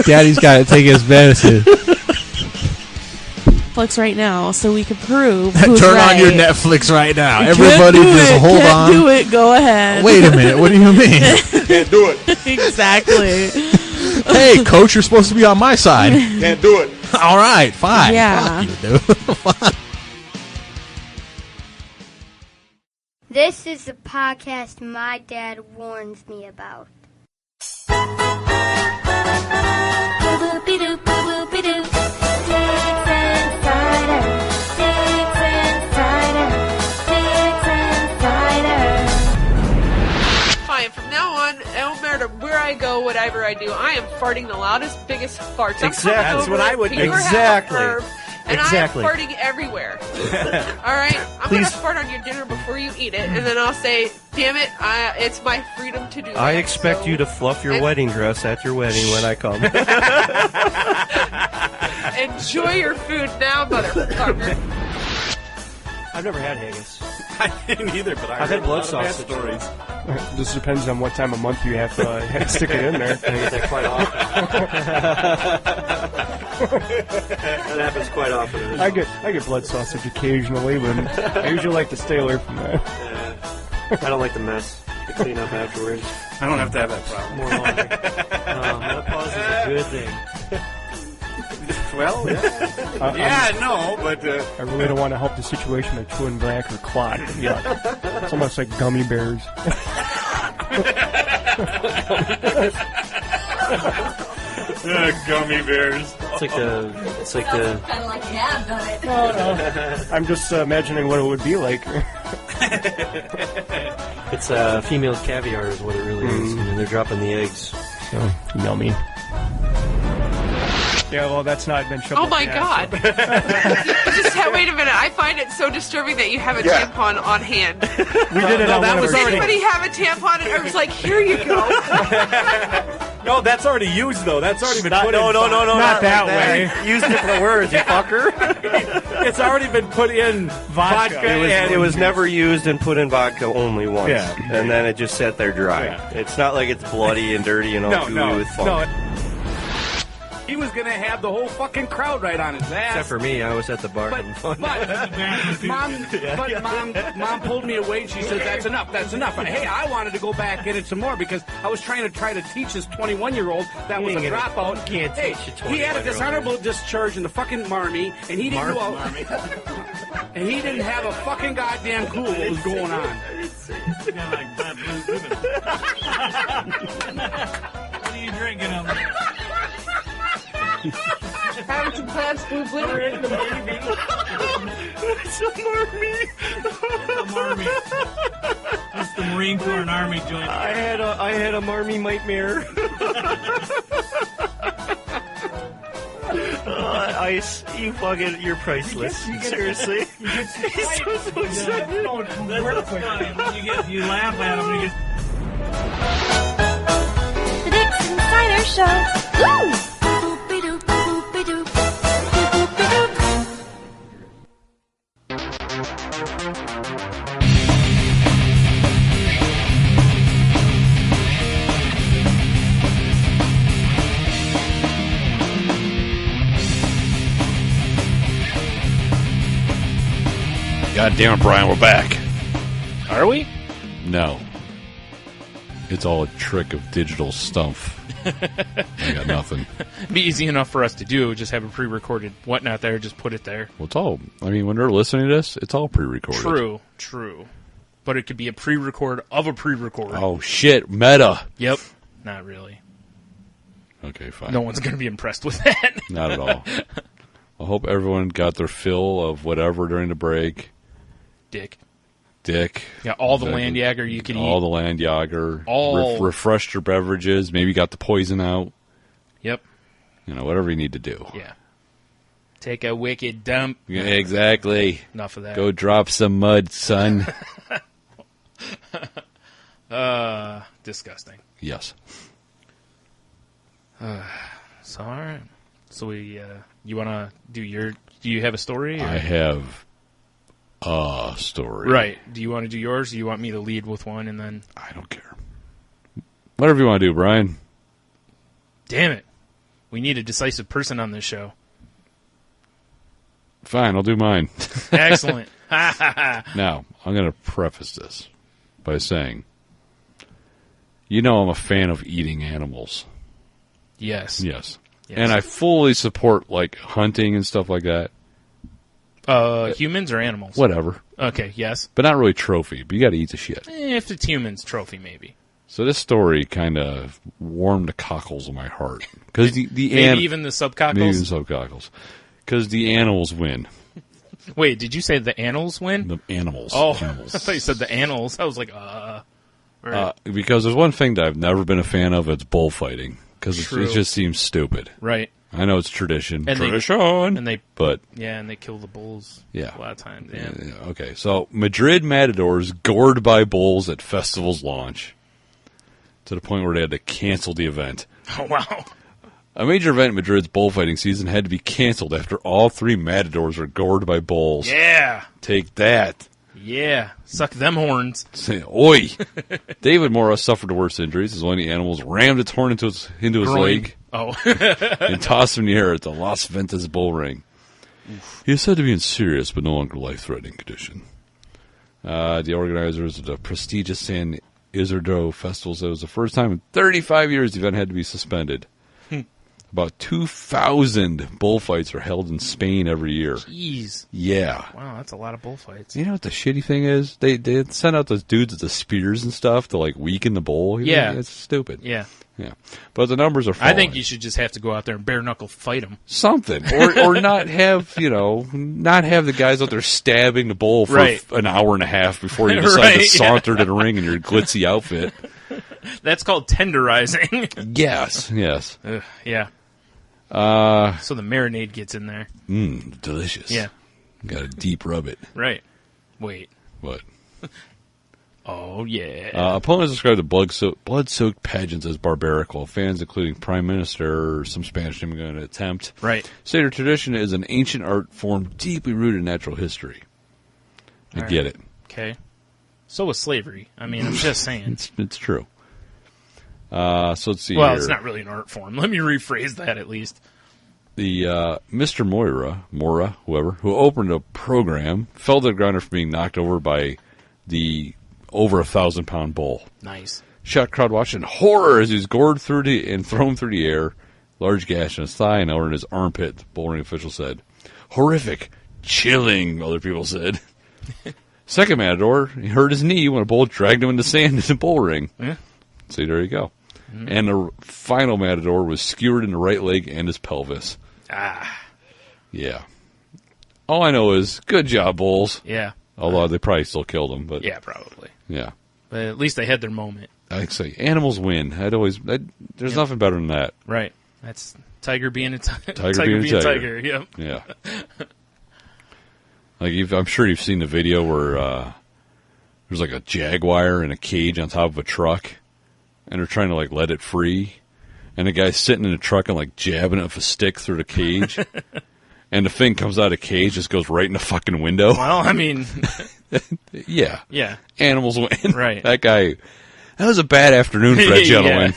Daddy's got to take his medicine. Netflix right now so we can prove who's Turn right. on your Netflix right now. Everybody just hold on. Can't do it. Go ahead. Wait a minute. What do you mean? Can't do it. Exactly. Hey, coach, you're supposed to be on my side. Can't do it. All right, fine. Yeah. Fuck you, dude. This is the podcast my dad warns me about. Fine, from now on, it don't matter where I go, whatever I do, I am farting the loudest, biggest farts. Exactly. That's what I would do. Exactly. And Exactly. I am farting everywhere. All right? I'm going to fart on your dinner before you eat it, and then I'll say, damn it, it's my freedom to do that. I expect you to fluff your wedding dress at your wedding when I come. Enjoy your food now, motherfucker. I've never had haggis. I didn't either, but I've had blood sausage. stories. This depends on what time of month you have to stick it in there. I get that quite often. That happens quite often. I get blood sausage occasionally, but I usually like to stay away from that. I don't like the mess. To clean up afterwards. I don't have to have that problem. More laundry. Menopause is a good thing. Well, yeah, no, but I really don't want to help the situation by chewing back or clot. Yeah, it's almost like gummy bears. Gummy bears. It's like the. Kind of like you have done it. No. I'm just imagining what it would be like. It's female caviar is what it really is. I mean, they're dropping the eggs. So yummy. Yeah, well, that's not been shoved. Oh my God! Wait a minute. I find it so disturbing that you have a tampon on hand. We did it. No, on that one was of our already- Anybody have a tampon? And I was like, here you go. No, that's already used though. That's already been put in. No, not that way. Use different words, you fucker. It's already been put in vodka. It was never used and put in vodka only once. Yeah. And then it just sat there dry. Yeah. It's not like it's bloody and dirty and all gooey with funk. No. He was gonna have the whole fucking crowd right on his ass. Except for me, I was at the bar having fun. Mom pulled me away and she said, that's enough. Hey, I wanted to go back in it some more because I was trying to teach this 21-year-old that was a dropout. You can't teach a 21-year-old. He had a dishonorable discharge in the fucking Marmy, and he didn't know. And he didn't have a fucking goddamn clue what was going on. What are you drinking over there? Having some plants, blue glitter. It's a Marmy. That's the Marine Corps and Army joint. I had a Marmy nightmare. Ice, you're priceless. Seriously. That's funny. You laugh at him. The Dixon Cider Show. Woo! Boop-be-doop, boop-be-doop, boop-be-doop. God damn it, Brian, we're back. Are we? No. It's all a trick of digital stuff. I got nothing. It'd be easy enough for us to do. Just have a pre-recorded whatnot there. Just put it there. Well, it's all, I mean, when they're listening to this, it's all pre-recorded. True. But it could be a pre-record of a pre-record. Oh, shit. Meta. Yep. Not really. Okay, fine. No one's going to be impressed with that. Not at all. I hope everyone got their fill of whatever during the break. Dick. Yeah, all the land Jager you could eat. All the land Jager. All. Refreshed your beverages. Maybe got the poison out. Yep. You know, whatever you need to do. Yeah. Take a wicked dump. Yeah, exactly. Enough of that. Go drop some mud, son. Disgusting. Yes. So, all right. So we, you want to do do you have a story? Or? I have a story. Right. Do you want to do yours, or do you want me to lead with one and then? I don't care. Whatever you want to do, Brian. Damn it. We need a decisive person on this show. Fine, I'll do mine. Excellent. Now, I'm going to preface this by saying, you know I'm a fan of eating animals. Yes. And I fully support, like, hunting and stuff like that. Humans or animals? Whatever. Okay, yes. But not really trophy, but you got to eat the shit. If it's humans, trophy maybe. So this story kind of warmed the cockles of my heart. Because maybe even the subcockles? Maybe even subcockles. Because the animals win. Wait, did you say the animals win? The animals. Oh, animals. I thought you said the animals. I was like, Right. Because there's one thing that I've never been a fan of, it's bullfighting. Because it just seems stupid. Right. I know it's tradition. And they kill the bulls. Yeah. A lot of times. Yeah. Okay, so Madrid matadors gored by bulls at festival's launch to the point where they had to cancel the event. Oh, wow. A major event in Madrid's bullfighting season had to be canceled after all 3 matadors were gored by bulls. Yeah. Take that. Yeah, suck them horns. Say, oi! David Morris suffered the worst injuries as one of the animals rammed its horn into his Groin. leg Oh. and tossed him in the air at the Las Ventas Bull Ring. He is said to be in serious but no longer life-threatening condition. The organizers of the prestigious San Isidro Festival said it was the first time in 35 years the event had to be suspended. About 2,000 bullfights are held in Spain every year. Jeez. Yeah. Wow, that's a lot of bullfights. You know what the shitty thing is? They send out those dudes with the spears and stuff to like weaken the bull. Yeah. It's stupid. Yeah. Yeah. But the numbers are falling. I think you should just have to go out there and bare knuckle fight them. Something. Or not have, not have the guys out there stabbing the bull for an hour and a half before you decide to saunter to the ring in your glitzy outfit. That's called tenderizing. Yes. Yeah. So the marinade gets in there. Delicious. Yeah. Got to deep rub it. Right. Wait. What? Oh, yeah. Opponents describe the blood-soaked pageants as barbaric, while fans, including Prime Minister or some Spanish name, are going to attempt. Right. Say their tradition is an ancient art form deeply rooted in natural history. I get it. Okay. So was slavery. I mean, I'm just saying. It's true. So let's see Well, here. it's not really an art form. Let me rephrase that at least. The Mr. Mora, whoever, who opened a program, fell to the ground after being knocked over by the over 1,000-pound bull. Nice. Shot crowd watched in horror as he was gored through and thrown through the air. Large gash in his thigh and over in his armpit, the bull ring official said. Horrific. Chilling, other people said. Second matador, he hurt his knee when a bull dragged him in the sand in the bull ring. Yeah. See, there you go. Mm-hmm. And the final matador was skewered in the right leg and his pelvis. Yeah. All I know is, good job, bulls. Yeah. Although they probably still killed him. But yeah, probably. Yeah. But at least they had their moment. I'd say animals win. There's nothing better than that. Right. That's tiger being a tiger being a tiger. Yep. Yeah. Like I'm sure you've seen the video where there's like a jaguar in a cage on top of a truck, and they're trying to like let it free, and the guy's sitting in the truck and like jabbing it with a stick through the cage, and the thing comes out of the cage, just goes right in the fucking window. Well, I mean, yeah, animals win. Right. That was a bad afternoon for that gentleman.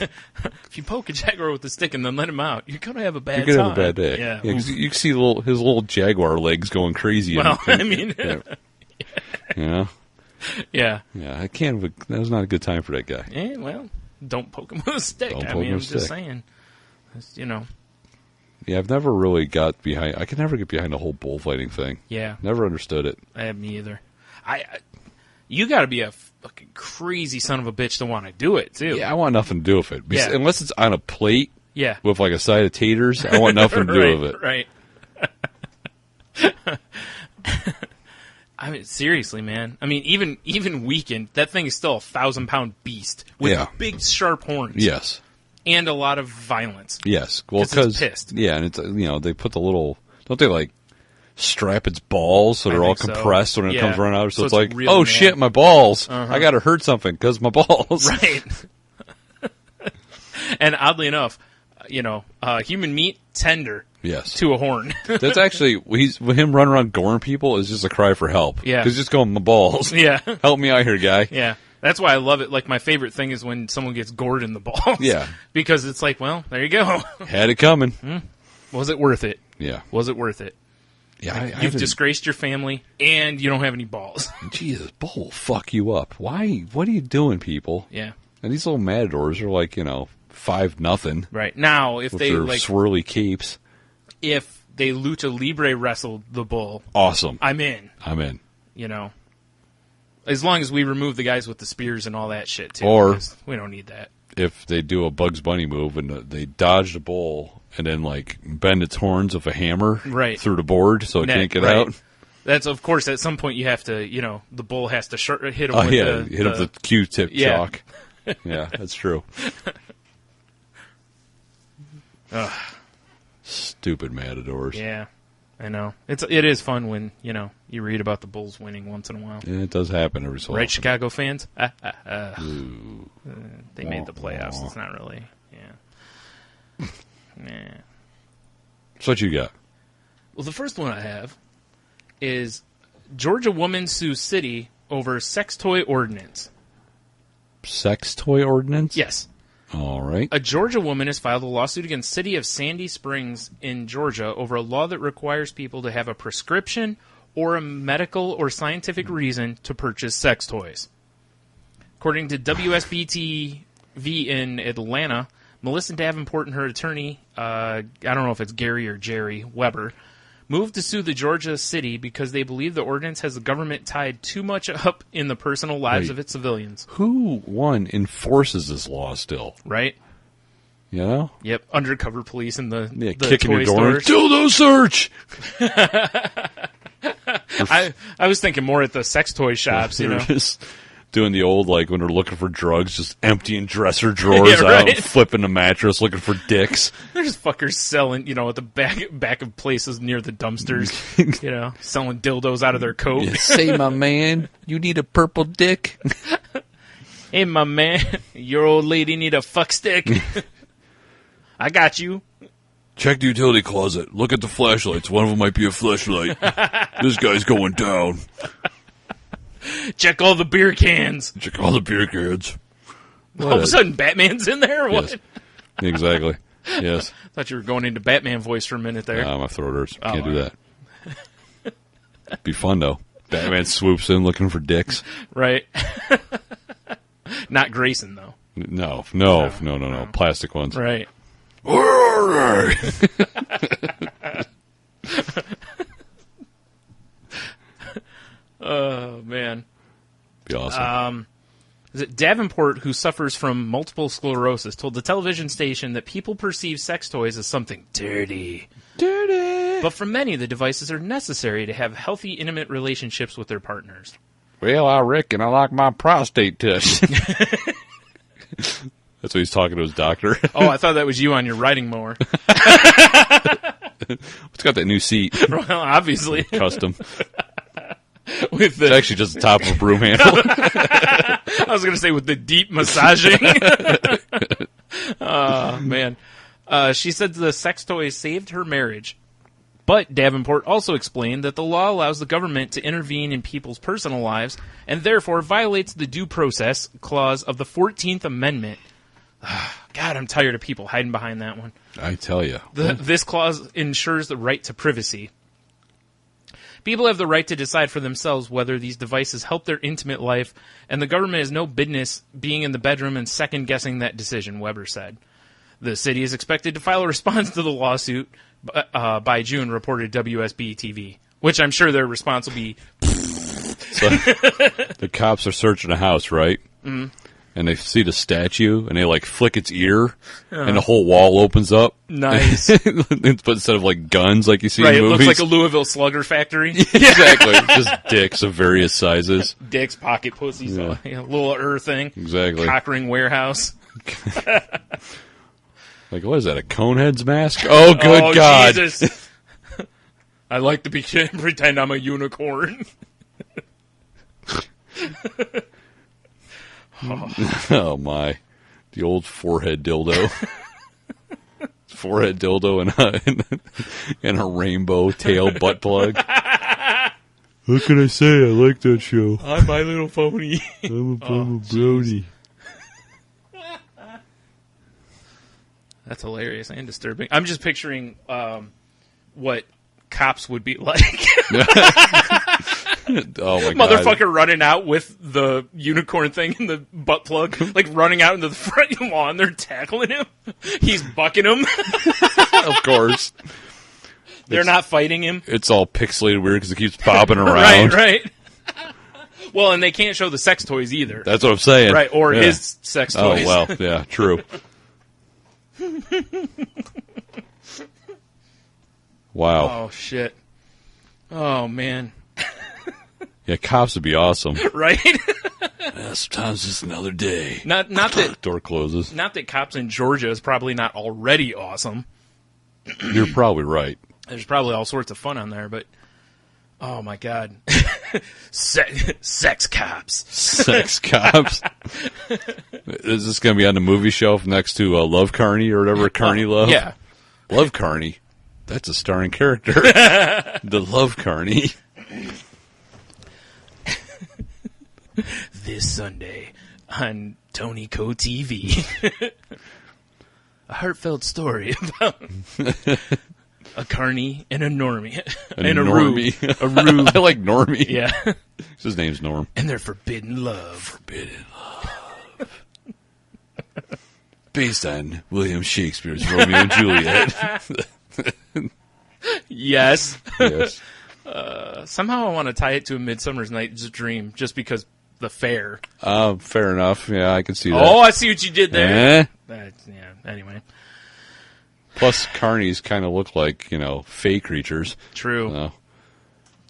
If you poke a jaguar with a stick and then let him out, you're gonna have a bad time. You're gonna have a bad day. Yeah, because you can see his little jaguar legs going crazy. Well, I mean, yeah. Yeah. Yeah, that was not a good time for that guy. Yeah, well, don't poke him with a stick. I'm just saying. Yeah, I've never really got behind. I can never get behind the whole bullfighting thing. Yeah. Never understood it. Me either. You got to be a fucking crazy son of a bitch to want to do it, too. Yeah, I want nothing to do with it. Yeah. Unless it's on a plate yeah. with like a side of taters, I want nothing to do with it. Right. I mean, seriously, man. I mean, even weakened, that thing is still a 1,000-pound beast with big, sharp horns. Yes. And a lot of violence. Yes. Well, because it's pissed. Yeah, and it's they put the little, don't they like strap its balls so they're all compressed when it comes running out? So it's like, oh mad. Shit, my balls! I got to hurt something because my balls. Right. And oddly enough, human meat tender. Yes. To a horn. That's actually him running around goring people is just a cry for help. Yeah. He's just going, my balls. Yeah. Help me out here, guy. Yeah. That's why I love it. Like, my favorite thing is when someone gets gored in the balls. Yeah. Because it's like, well, there you go. Had it coming. Was it worth it? Yeah. Was it worth it? Yeah. You've disgraced your family, and you don't have any balls. Jesus, bull will fuck you up. Why? What are you doing, people? Yeah. And these little matadors are like, 5-0. Right. Now, if they, their swirly capes. If they lucha libre wrestle the bull. Awesome. I'm in. As long as we remove the guys with the spears and all that shit, too. Or we don't need that. If they do a Bugs Bunny move and they dodge the bull and then, like, bend its horns with a hammer through the board so it can't get out. That's, of course, at some point you have to, the bull has to hit him with hit him with the Q-tip chalk. Yeah, that's true. Stupid matadors. Yeah, I know. It is fun when, you read about the Bulls winning once in a while. Yeah, it does happen every so often. Right, Chicago fans? They made the playoffs. It's not really, Nah. So what you got? Well, the first one I have is Georgia woman sues city over sex toy ordinance. Sex toy ordinance? Yes. All right. A Georgia woman has filed a lawsuit against the city of Sandy Springs in Georgia over a law that requires people to have a prescription or a medical or scientific reason to purchase sex toys. According to WSB-TV in Atlanta, Melissa Davenport and her attorney, I don't know if it's Gary or Jerry Weber, moved to sue the Georgia city because they believe the ordinance has the government tied too much up in the personal lives of its civilians. Who, enforces this law still? Right? You know? Yep, undercover police in the kicking toy your door. stores. Dildo search! I was thinking more at the sex toy shops, you know. Just doing the old, like, when they're looking for drugs, just emptying dresser drawers Yeah, out, right. flipping the mattress, looking for dicks. They're just fuckers selling, you know, at the back of places near the dumpsters, you know, selling dildos out of their coat. Yeah, say, my man, you need a purple dick? Hey, my man, your old lady need a fuck stick? I got you. Check the utility closet. Look at the flashlights. One of them might be a flashlight. This guy's going down. Check all the beer cans. Check all the beer cans. All of a sudden, Batman's in there? Or what? Yes. Exactly. Yes. Thought you were going into Batman voice for a minute there. My throat hurts. Can't do all right. that. Be fun, though. Batman swoops in looking for dicks. Right. Not Grayson, though. No. Plastic ones. Right. Where are they? Oh, man. Be awesome. Is it Davenport, who suffers from multiple sclerosis, told the television station that people perceive sex toys as something dirty. Dirty! But for many, the devices are necessary to have healthy, intimate relationships with their partners. Well, I reckon I like my prostate touched. That's what he's talking to his doctor. Oh, I thought that was you on your riding mower. It's got that new seat. Well, obviously. Custom. With the... It's actually just the top of a broom handle. I was going to say with the deep massaging. Oh, man. She said the sex toys saved her marriage. But Davenport also explained that the law allows the government to intervene in people's personal lives and therefore violates the due process clause of the 14th Amendment. God, I'm tired of people hiding behind that one. I tell you. This clause ensures the right to privacy. People have the right to decide for themselves whether these devices help their intimate life, and the government has no business being in the bedroom and second-guessing that decision, Weber said. The city is expected to file a response to the lawsuit by June, reported WSB-TV, which I'm sure their response will be... So, the cops are searching a house, right? Mm-hmm. And they see the statue, and they, like, flick its ear, and the whole wall opens up. Nice. But instead of, like, guns like you see right, in movies. It looks like a Louisville Slugger factory. Exactly. Just dicks of various sizes. Dicks, pocket pussies, Yeah. a little thing. Exactly. Cock ring warehouse. Like, what is that, a Conehead's mask? Oh, good God. Jesus. I like to pretend I'm a unicorn. Oh, my. The old forehead dildo. Forehead dildo and a rainbow tail butt plug. What can I say? I like that show. I'm My Little Pony. I'm a brony. That's hilarious and disturbing. I'm just picturing what cops would be like. Oh my God. Motherfucker running out with the unicorn thing in the butt plug, like running out into the front lawn. They're tackling him. He's bucking him. Of course. They're not fighting him. It's all pixelated weird because it keeps bobbing around. Right. Well, and they can't show the sex toys either. That's what I'm saying. Right, or Yeah. his sex toys. Oh, well, yeah, true. Wow. Oh, shit. Oh, man. Yeah, cops would be awesome. Right? Sometimes it's another day. Not that door closes. Not that cops in Georgia is probably not already awesome. You're probably right. There's probably all sorts of fun on there, but oh my God, sex cops. Sex cops. Is this going to be on the movie shelf next to Love Carnie or whatever Carnie Love? Yeah, Love Carnie. That's a starring character. The Love Carnie. This Sunday on Tony Co TV. A heartfelt story about a Carnie and a Normie. And a Normie. A Rube. I like Normie. Yeah. His name's Norm. And their forbidden love. Forbidden love. Based on William Shakespeare's Romeo and Juliet. Yes. Yes. Somehow I want to tie it to A Midsummer's Night's Dream, just because the fair. Fair enough. Yeah, I can see that. Oh, I see what you did there. Yeah, anyway. Plus, carnies kind of look like, fey creatures. True. So,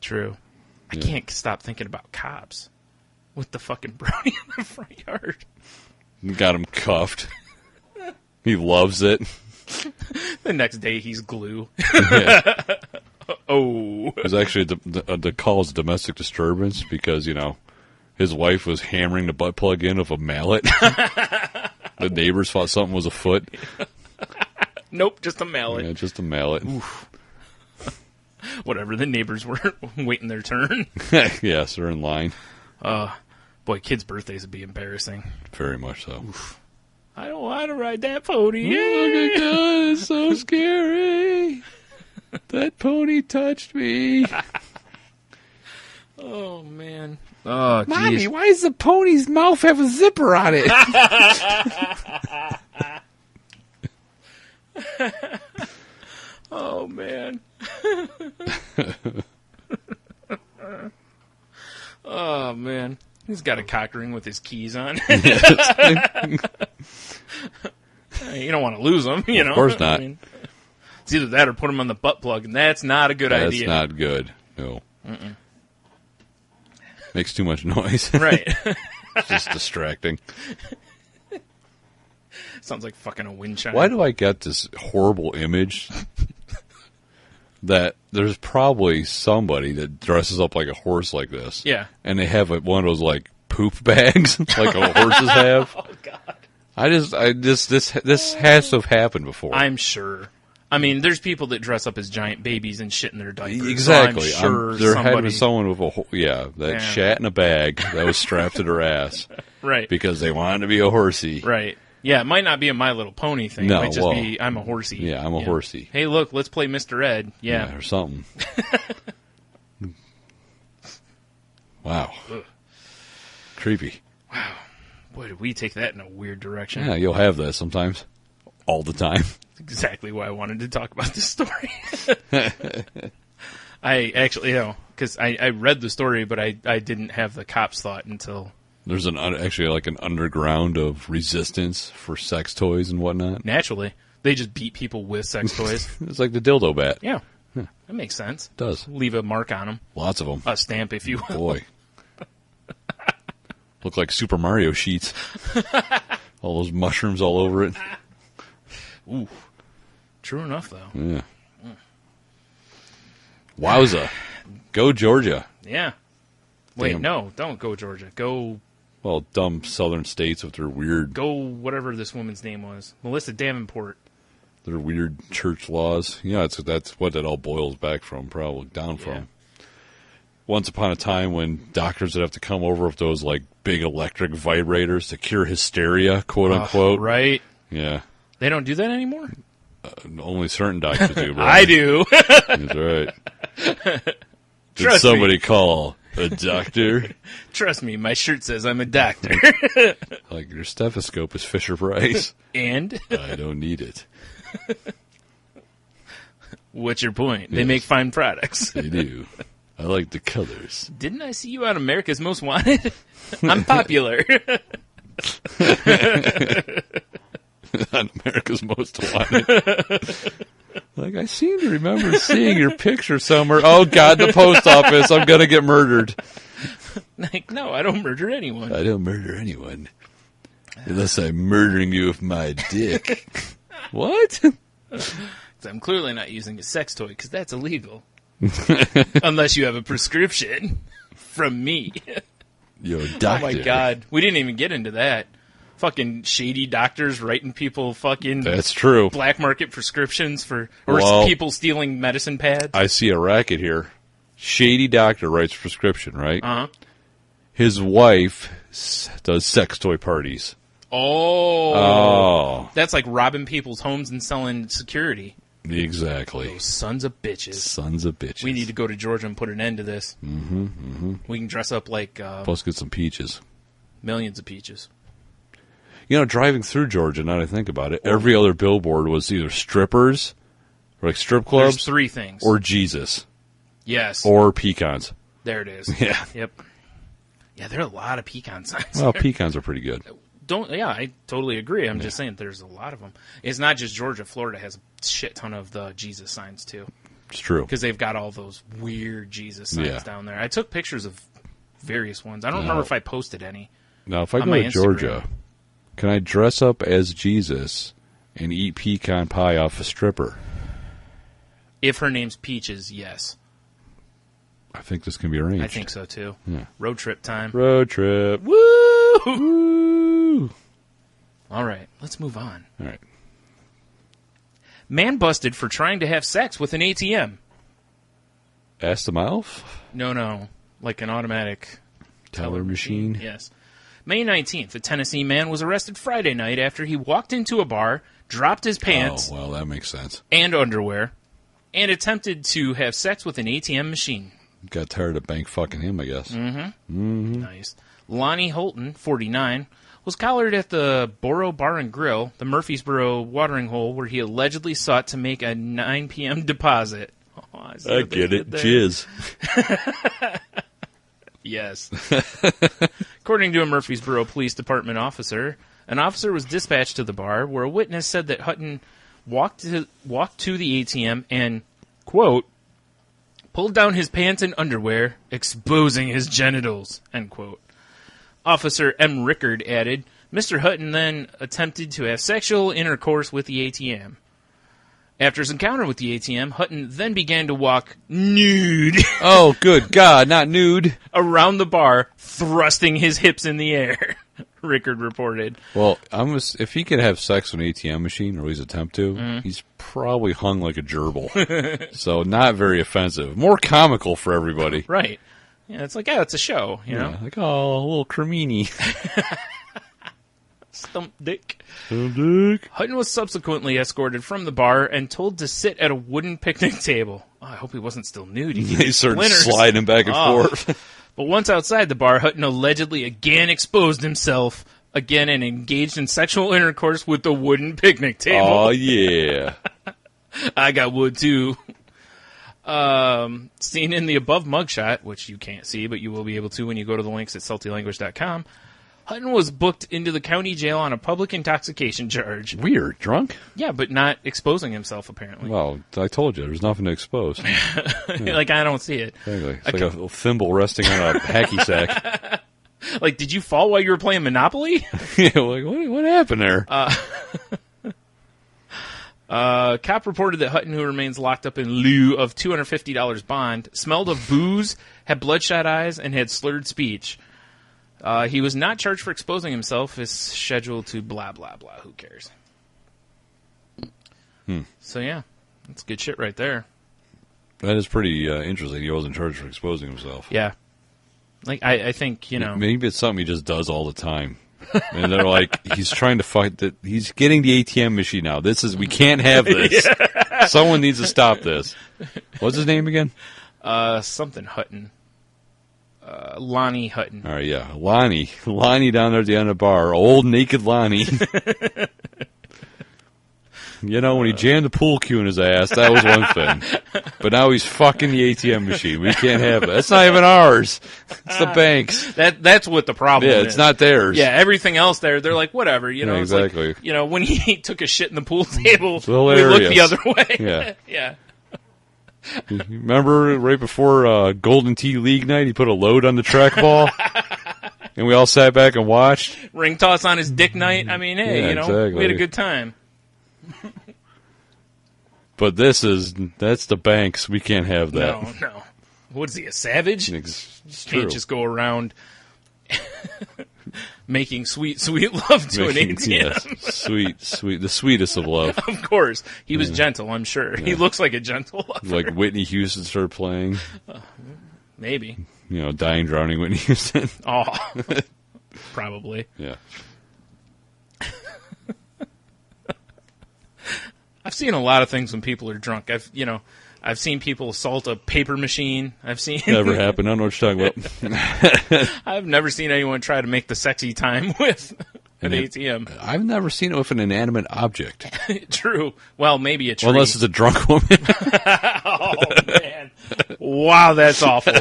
True. I yeah. can't stop thinking about cops with the fucking brownie in the front yard. Got him cuffed. He loves it. The next day, he's glue. Yeah. Oh. It was actually the call was domestic disturbance because, his wife was hammering the butt plug in with a mallet. The neighbors thought something was afoot. Nope, just a mallet. Yeah, just a mallet. Oof. Whatever, the neighbors were waiting their turn. Yes, they're in line. Boy, kids' birthdays would be embarrassing. Very much so. Oof. I don't want to ride that pony. Oh my God, it's so scary. That pony touched me. Oh, man. Oh, Mommy, geez. why does the pony's mouth have a zipper on it? Oh, man. Oh, man. He's got a cock ring with his keys on. You don't want to lose them, Of course not. It's either that or put them on the butt plug, and that's not a good idea. That's not good. No. Mm-mm. Makes too much noise. Right. It's just distracting. Sounds like fucking a wind chime. Why do I get this horrible image that there's probably somebody that dresses up like a horse like this? Yeah. And they have one of those like poop bags like horses have. Oh God. This has to have happened before. I'm sure. I mean, there's people that dress up as giant babies and shit in their diapers. Exactly. So I'm sure there somebody... had been someone with that shat in a bag that was strapped to their ass. Right. Because they wanted to be a horsey. Right. Yeah, it might not be a My Little Pony thing. No, it might just be, I'm a horsey. Yeah, I'm a horsey. Hey, look, let's play Mr. Ed. Yeah. Or something. Wow. Ugh. Creepy. Wow. Boy, did we take that in a weird direction. Yeah, you'll have that sometimes. All the time. That's exactly why I wanted to talk about this story. I actually, because I read the story, but I didn't have the cops thought until... There's actually like an underground of resistance for sex toys and whatnot. Naturally. They just beat people with sex toys. It's like the dildo bat. Yeah. That makes sense. It does. Leave a mark on them. Lots of them. A stamp, if you will. Boy. Look like Super Mario sheets. All those mushrooms all over it. Ooh. True enough, though. Yeah. Wowza. Go Georgia. Yeah. Wait, Damn. no, don't go Georgia. Go... Well, dumb southern states with their weird... Go whatever this woman's name was. Melissa Davenport. Their weird church laws. Yeah, that's what that all boils back from, probably down from. Once upon a time when doctors would have to come over with those, like, big electric vibrators to cure hysteria, quote-unquote. Right. Yeah. They don't do that anymore? Only certain doctors do, bro. I do. That's right. Did Trust somebody me. call a doctor? Trust me, my shirt says I'm a doctor. Like, your stethoscope is Fisher-Price. And? I don't need it. What's your point? They Yes. make fine products. They do. I like the colors. Didn't I see you on America's Most Wanted? I'm popular. On America's Most Wanted. Like, I seem to remember seeing your picture somewhere. Oh, God, the post office. I'm going to get murdered. Like, no, I don't murder anyone. I don't murder anyone. Unless I'm murdering you with my dick. What? 'Cause I'm clearly not using a sex toy, because that's illegal. Unless you have a prescription from me. You're a doctor. Oh, my God. We didn't even get into that. Fucking shady doctors writing people fucking... That's true. Black market prescriptions for... Or Well, people stealing medicine pads. I see a racket here. Shady doctor writes prescription, right? Uh-huh. his wife does sex toy parties. Oh. That's like robbing people's homes and selling security. Exactly. Those sons of bitches. Sons of bitches. We need to go to Georgia and put an end to this. Mm-hmm, mm-hmm. We can dress up like... plus get some peaches. Millions of peaches. You know, driving through Georgia, now that I think about it, every other billboard was either strippers, or like strip clubs. There's three things. Or Jesus. Yes. Or pecans. There it is. Yeah. Yep. Yeah, there are a lot of pecan signs. Well, there. pecans are pretty good. I totally agree. I'm just saying there's a lot of them. It's not just Georgia. Florida has a shit ton of the Jesus signs, too. It's true. Because they've got all those weird Jesus signs down there. I took pictures of various ones. I don't remember if I posted any. Now, if I go to Georgia, can I dress up as Jesus and eat pecan pie off a stripper? If her name's Peaches, yes. I think this can be arranged. I think so, too. Yeah. Road trip time. Road trip. Woo! Woo! All right, let's move on. All right. Man busted for trying to have sex with an ATM. Ask the mouth? No. Like an automatic teller machine? Yes. May 19th, a Tennessee man was arrested Friday night after he walked into a bar, dropped his pants. Oh, well, that makes sense. And underwear, and attempted to have sex with an ATM machine. Got tired of bank fucking him, I guess. Mm-hmm. Mm-hmm. Nice. Lonnie Holton, 49, was collared at the Borough Bar and Grill, the Murfreesboro watering hole, where he allegedly sought to make a 9 p.m. deposit. Oh, I get it. Jizz. Yes. According to a Murfreesboro Police Department officer, an officer was dispatched to the bar where a witness said that Hutton walked to the ATM and, quote, pulled down his pants and underwear, exposing his genitals, end quote. Officer M. Rickard added, Mr. Hutton then attempted to have sexual intercourse with the ATM. After his encounter with the ATM, Hutton then began to walk nude. Oh, good God, not nude. Around the bar, thrusting his hips in the air, Rickard reported. Well, if he could have sex with an ATM machine, or at least attempt to, he's probably hung like a gerbil. So not very offensive. More comical for everybody. Right. Yeah, it's like, it's a show, you know? Like, oh, a little cremini. Stump dick. Stump dick. Hutton was subsequently escorted from the bar and told to sit at a wooden picnic table. Oh, I hope he wasn't still nude. He started sliding back and forth. But once outside the bar, Hutton allegedly again exposed himself again and engaged in sexual intercourse with the wooden picnic table. Oh, yeah. I got wood, too. Seen in the above mugshot, which you can't see, but you will be able to when you go to the links at saltylanguage.com, Hutton was booked into the county jail on a public intoxication charge. Weird. Drunk? Yeah, but not exposing himself, apparently. Well, I told you, there's nothing to expose. Yeah. Like, I don't see it. Exactly. It's like a little thimble resting on a hacky sack. Like, did you fall while you were playing Monopoly? Yeah, like, what happened there? Cop reported that Hutton, who remains locked up in lieu of $250 bond, smelled of booze, had bloodshot eyes, and had slurred speech. He was not charged for exposing himself. Is scheduled to blah, blah, blah. Who cares? So, yeah. That's good shit right there. That is pretty interesting. He wasn't charged for exposing himself. Yeah. Like, I think, you know. Maybe it's something he just does all the time. And they're like, he's trying to fight that. He's getting the ATM machine now. We can't have this. Yeah. Someone needs to stop this. What's his name again? Something Hutton. Lonnie Hutton. All right, yeah. Lonnie down there at the end of the bar. Old naked Lonnie. You know, when he jammed the pool cue in his ass, that was one thing. But now he's fucking the ATM machine. We can't have it. That's not even ours. It's the bank's. That's what the problem is. Yeah, it's not theirs. Yeah, everything else there, they're like, whatever. You know, yeah, exactly. It's like, you know, when he took a shit in the pool table, we looked the other way. Yeah. Yeah. Remember right before Golden Tee League night, he put a load on the trackball? And we all sat back and watched? Ring toss on his dick night. I mean, hey, yeah, you know, exactly. we had a good time. But that's the banks. We can't have that. No. What is he, a savage? Can't just go around making sweet, sweet love to an ATM. Yes, sweet, the sweetest of love. Of course. He was gentle, I'm sure. Yeah. He looks like a gentle lover. Like Whitney Houston started playing. Maybe. dying, drowning Whitney Houston. Oh, probably. Yeah. I've seen a lot of things when people are drunk. I've seen people assault a paper machine. I've seen Never happened. I don't know what you're talking about. I've never seen anyone try to make the sexy time with an ATM. I've never seen it with an inanimate object. True. Well, maybe a tree. Well, unless it's a drunk woman. Oh, man. Wow, that's awful.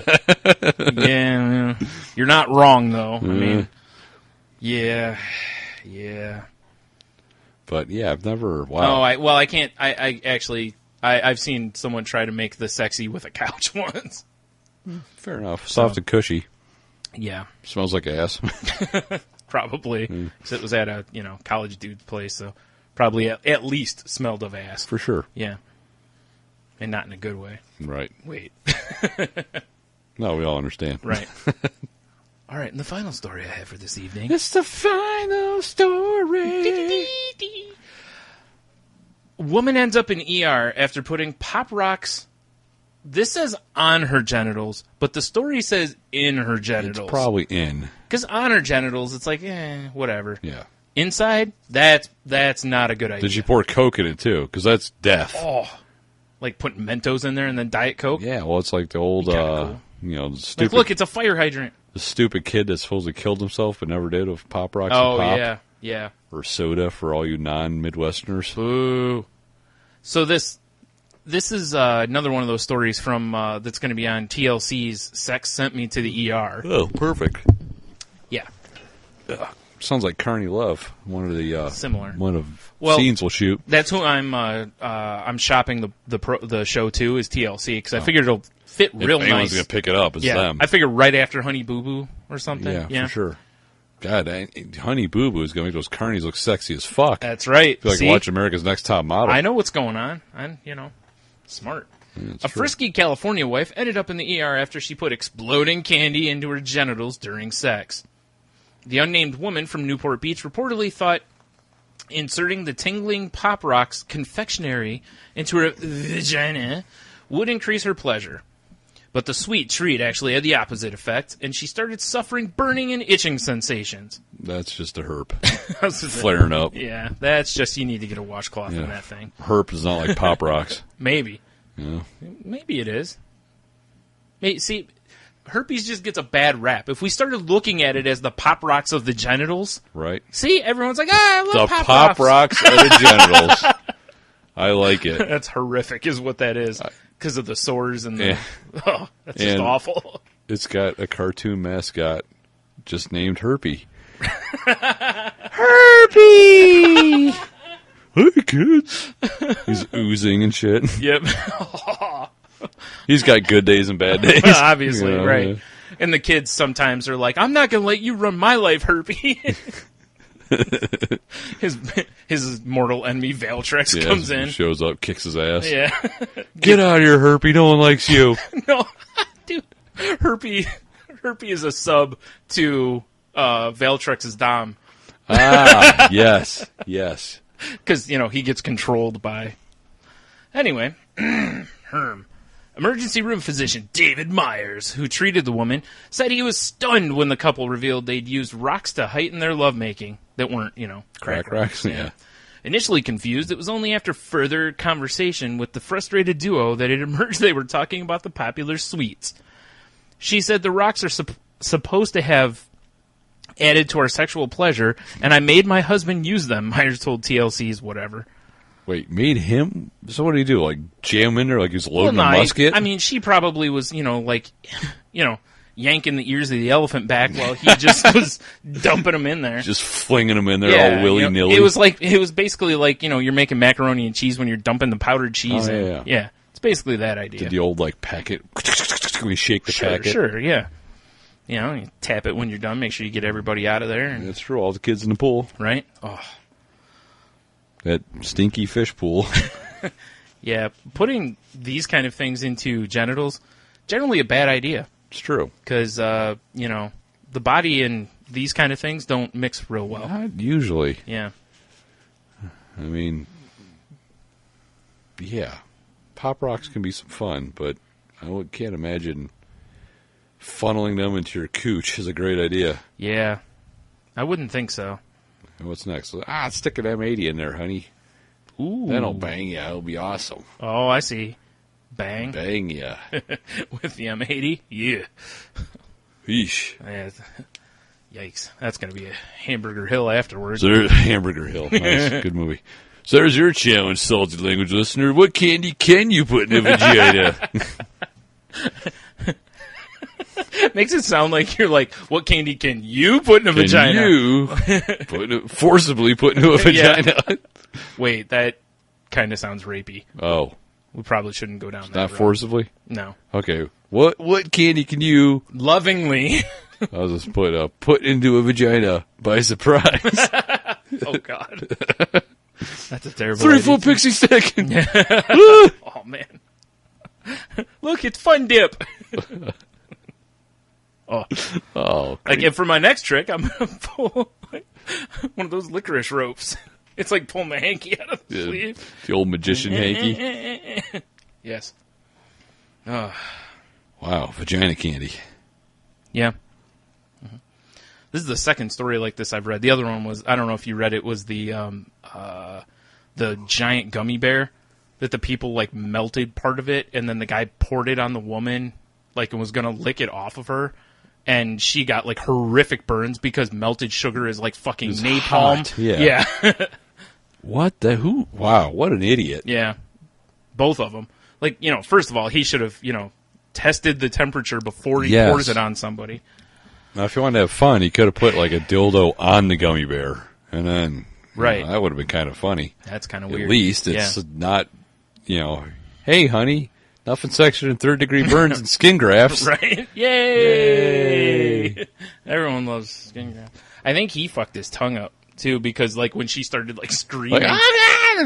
Yeah. You're not wrong, though. I mean, yeah. But, yeah, I've never... Wow. Oh, I can't... I've seen someone try to make the sexy with a couch once. Fair enough. Soft and cushy. Yeah. Smells like ass. Probably. 'Cause it was at a, college dude's place, so probably at least smelled of ass. For sure. Yeah. And not in a good way. Right. Wait. No, we all understand. Right. All right, and the final story I have for this evening. It's the final story. Woman ends up in ER after putting Pop Rocks. This says on her genitals, but the story says in her genitals. It's probably in. Because on her genitals, it's like, whatever. Yeah. Inside, that's not a good idea. Did she pour Coke in it, too? Because that's death. Oh. Like putting Mentos in there and then Diet Coke? Yeah, well, it's like the old, cool. the stupid... Like, look, it's a fire hydrant. The stupid kid that supposedly killed himself but never did with Pop Rocks and Pop. Oh, yeah. Or soda for all you non-Midwesterners. Boo. So this is another one of those stories from that's going to be on TLC's Sex Sent Me to the ER. Oh, perfect. Yeah. Ugh. Sounds like Carnie Love, one of the similar one of scenes we'll shoot. That's who I'm shopping the show to is TLC because I figured it'll fit real nice. If anyone's going to pick it up, it's them. I figure right after Honey Boo Boo or something. Yeah, for sure. God, Honey Boo Boo is going to make those carnies look sexy as fuck. That's right. I feel like watch America's Next Top Model. I know what's going on. I'm, smart. A frisky California wife ended up in the ER after she put exploding candy into her genitals during sex. The unnamed woman from Newport Beach reportedly thought inserting the tingling Pop Rocks confectionery into her vagina would increase her pleasure. But the sweet treat actually had the opposite effect, and she started suffering burning and itching sensations. That's just a herp. Flaring up. Yeah, that's just, you need to get a washcloth in that thing. Herp is not like Pop Rocks. Maybe. Yeah. Maybe it is. See, herpes just gets a bad rap. If we started looking at it as the Pop Rocks of the genitals. Right. See, everyone's like, I love the Pop Rocks of the genitals. I like it. That's horrific is what that is. Because of the sores and the... Oh, that's just awful. It's got a cartoon mascot just named Herpy. Herpy! Hey, kids. He's oozing and shit. Yep. He's got good days and bad days. Obviously, right. Yeah. And the kids sometimes are like, I'm not going to let you run my life, Herpy. his mortal enemy, Valtrex, comes in. Shows up, kicks his ass. Yeah. Get out of here, Herpy. No one likes you. No, dude. Herpy is a sub to Valtrex's Dom. Ah, yes. Because, he gets controlled by... Anyway, Herm. Emergency room physician David Myers, who treated the woman, said he was stunned when the couple revealed they'd used rocks to heighten their lovemaking that weren't, crack rocks. Yeah. Initially confused, it was only after further conversation with the frustrated duo that it emerged they were talking about the popular sweets. She said the rocks are supposed to have added to our sexual pleasure, and I made my husband use them, Myers told TLC's whatever. Wait, made him? So what did he do? Like jam in there like he's loading a musket? I mean, she probably was, yanking the ears of the elephant back while he just was dumping them in there. Just flinging them in there all willy-nilly. It was basically like, you're making macaroni and cheese when you're dumping the powdered cheese in. Yeah. It's basically that idea. Did the old, packet, we shake the packet? Sure, yeah. You tap it when you're done, make sure you get everybody out of there. That's true, all the kids in the pool. Right? Oh. That stinky fish pool. Yeah, putting these kind of things into genitals, generally a bad idea. It's true. Because, the body and these kind of things don't mix real well. Not usually. Yeah. I mean, yeah. Pop Rocks can be some fun, but I can't imagine funneling them into your cooch is a great idea. Yeah. I wouldn't think so. And what's next? Stick an M80 in there, honey. Ooh. Then I'll bang ya. It'll be awesome. Oh, I see. Bang. Bang ya. With the M80? Yeah. Yeesh. Yikes. That's going to be a Hamburger Hill afterwards. So there's Hamburger Hill. Nice. Good movie. So there's your challenge, salty language listener. What candy can you put in a vagina? Makes it sound like you're like, what candy can you put in a vagina? You forcibly put into a vagina? Yeah. Wait, that kind of sounds rapey. Oh. We probably shouldn't go down that Not road. forcibly? No. Okay. What candy can you lovingly I'll just put into a vagina by surprise? Oh God. That's a terrible 3-foot pixie stick. Oh man. Look, it's Fun Dip. Oh. Like, if for my next trick, I'm gonna pull one of those licorice ropes. It's like pulling the hanky out of the sleeve. The old magician hanky. Yes. Oh. Wow, vagina candy. Yeah. Mm-hmm. This is the second story like this I've read. The other one was, I don't know if you read it, was the giant gummy bear that the people like melted part of it, and then the guy poured it on the woman, like, and was gonna lick it off of her. And she got, like, horrific burns because melted sugar is, like, fucking It's napalm. hot, yeah. What the who? Wow, what an idiot. Yeah. Both of them. Like, first of all, he should have, tested the temperature before he pours it on somebody. Now, if you wanted to have fun, he could have put, like, a dildo on the gummy bear. And then, right. That would have been kind of funny. That's kind of weird. At least it's not, hey, honey, nothing sexual than third-degree burns and skin grafts. Right? Yay! Everyone loves skin grafts. I think he fucked his tongue up, too, because, like, when she started, like, screaming.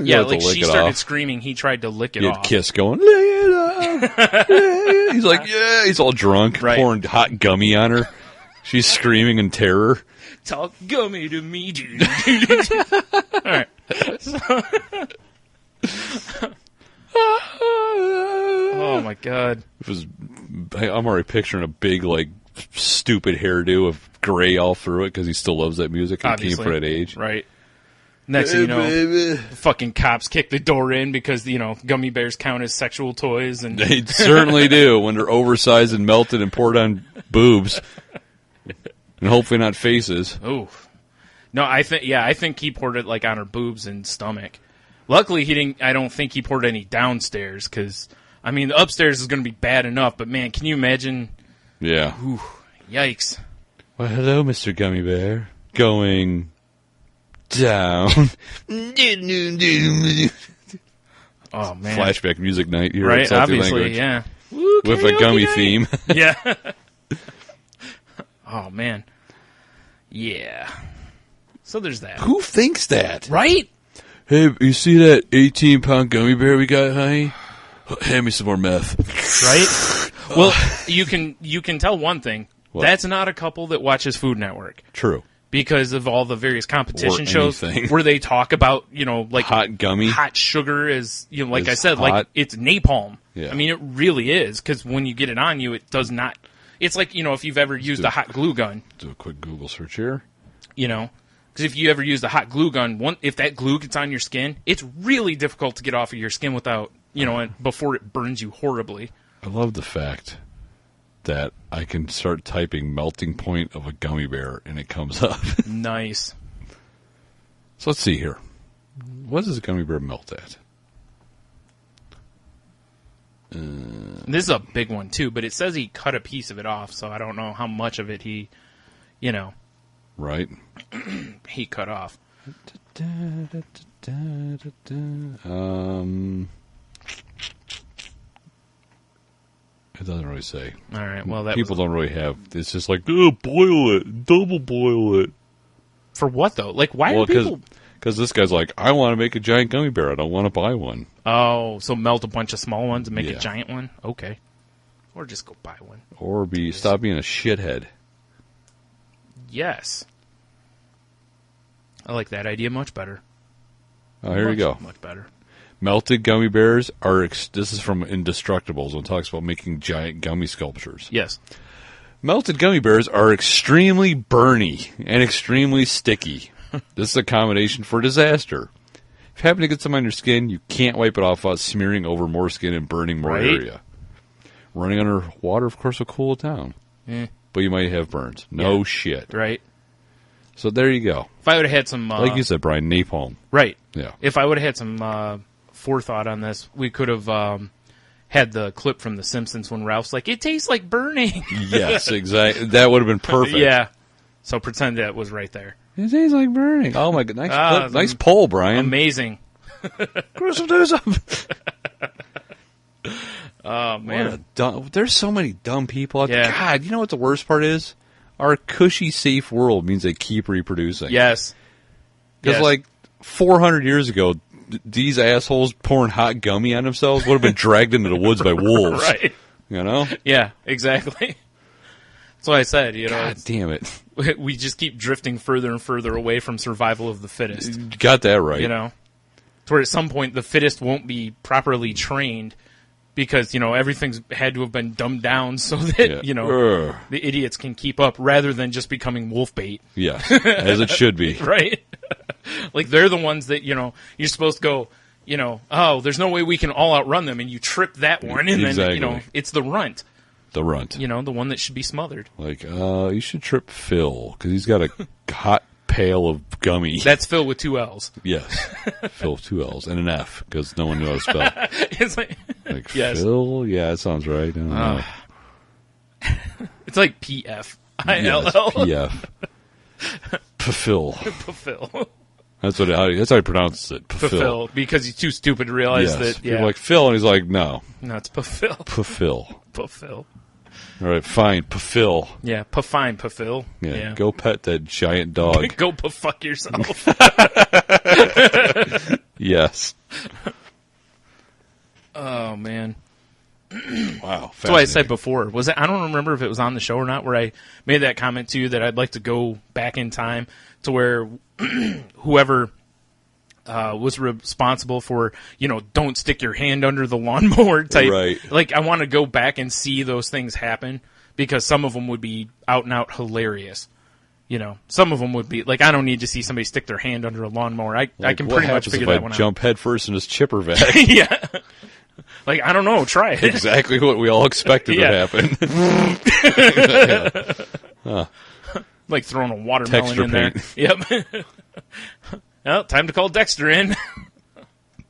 She started screaming, he tried to lick it he off. had Kiss going, lick it off. Yeah. He's like, yeah. He's all drunk, pouring hot gummy on her. She's screaming in terror. Talk gummy to me, dude. All right. Oh my God! I'm already picturing a big, like, stupid hairdo of gray all through it because he still loves that music and came for that age. Right. Next thing you know, the fucking cops kick the door in because, gummy bears count as sexual toys. And they certainly do when they're oversized and melted and poured on boobs. And hopefully not faces. Oh. No, I think he poured it, like, on her boobs and stomach. Luckily, I don't think he poured any downstairs because, I mean, the upstairs is going to be bad enough, but man, can you imagine? Yeah. Ooh, yikes. Well, hello, Mr. Gummy Bear. Going down. Oh, man. Flashback music night here. Right, at Salty obviously, Language. yeah. With a gummy theme. Yeah. Oh, man. Yeah. So there's that. Who thinks that? Right? Hey, you see that 18-pound gummy bear we got, honey? Hand me some more meth. Right? Well, you can tell one thing. What? That's not a couple that watches Food Network. True. Because of all the various competition Or shows anything. where they talk about, like hot gummy. Hot sugar is, like Is I said, hot. like it's napalm. Yeah. I mean, it really is because when you get it on you, it does not. It's like, if you've ever used a hot glue gun. Do a quick Google search here. Because if you ever used a hot glue gun, if that glue gets on your skin, it's really difficult to get off of your skin without, and before it burns you horribly. I love the fact that I can start typing melting point of a gummy bear and it comes up. Nice. So let's see here. What does a gummy bear melt at? This is a big one too, but it says he cut a piece of it off, so I don't know how much of it he, Right. he cut off. It doesn't really say. All right. Well, people don't really have. It's just like, boil it, double boil it. For what though? Like, why are people? Because this guy's like, I want to make a giant gummy bear. I don't want to buy one. Oh, so melt a bunch of small ones and make a giant one? Okay. Or just go buy one. Or stop being a shithead. Yes. I like that idea much better. Oh, here you go. Much better. Melted gummy bears are. This is from Indestructibles when it talks about making giant gummy sculptures. Yes. Melted gummy bears are extremely burny and extremely sticky. This is a combination for disaster. If you happen to get some on your skin, you can't wipe it off without smearing over more skin and burning more area. Running under water, of course, will cool it down. But you might have burns. No shit. Right. So there you go. If I would have had some... like you said, Brian, napalm. Right. Yeah. If I would have had some forethought on this, we could have had the clip from The Simpsons when Ralph's like, it tastes like burning. Yes, exactly. That would have been perfect. Yeah. So pretend that was right there. It tastes like burning. Oh, my God. Nice poll, Brian. Amazing. Oh, man. There's so many dumb people out there. Yeah. God, you know what the worst part is? Our cushy, safe world means they keep reproducing. Yes. Because, like, 400 years ago, these assholes pouring hot gummy on themselves would have been dragged into the woods by wolves. Right. You know? Yeah, exactly. That's what I said, you know. God damn it. We just keep drifting further and further away from survival of the fittest. You got that right. You know? To where at some point the fittest won't be properly trained because, you know, everything's had to have been dumbed down so that, you know, the idiots can keep up rather than just becoming wolf bait. Yes, as it should be. Right? Like, they're the ones that, you know, you're supposed to go, you know, oh, there's no way we can all outrun them, and you trip that one, and then, you know, it's the runt. The runt. You know, the one that should be smothered. Like, you should trip Phil, because he's got a hot pail of gummy. That's Phil with 2 L's. Yes. Phil with 2 L's and an F, because no one knew how to spell. It's like yes. Phil? Yeah, that sounds right. I don't know. It's like PF. Yes, PF. Phil. Phil. That's how he pronounces it. Phil. Because he's too stupid to realize that. Yeah. You're like, Phil, and he's like, no. No, it's Phil. Phil. Phil. All right, fine, Phil. Yeah, fine, Phil. Yeah, go pet that giant dog. Go fuck yourself. Yes. Oh, man. Wow. That's what I said before. Was it? I don't remember if it was on the show or not, where I made that comment to you that I'd like to go back in time to where whoever was responsible for, you know, don't stick your hand under the lawnmower type. Right. Like, I want to go back and see those things happen because some of them would be out and out hilarious. You know, some of them would be like, I don't need to see somebody stick their hand under a lawnmower. I can pretty much figure that one out. Jump head first in his chipper bag. Yeah. Like, I don't know. Try it. Exactly what we all expected would happen. Like throwing a watermelon Texture in there. Yep. Well, time to call Dexter in.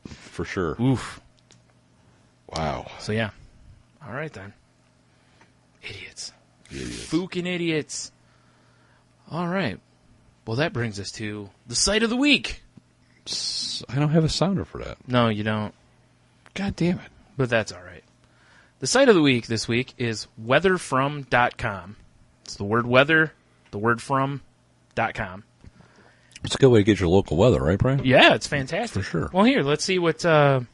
For sure. Oof. Wow. So, yeah. All right, then. Idiots. Fucking idiots. All right. Well, that brings us to the site of the week. I don't have a sounder for that. No, you don't. God damn it. But that's all right. The site of the week this week is weatherfrom.com. It's the word weather, the word from.com. It's a good way to get your local weather, right, Brian? Yeah, it's fantastic. For sure. Well, here, let's see what... Oh,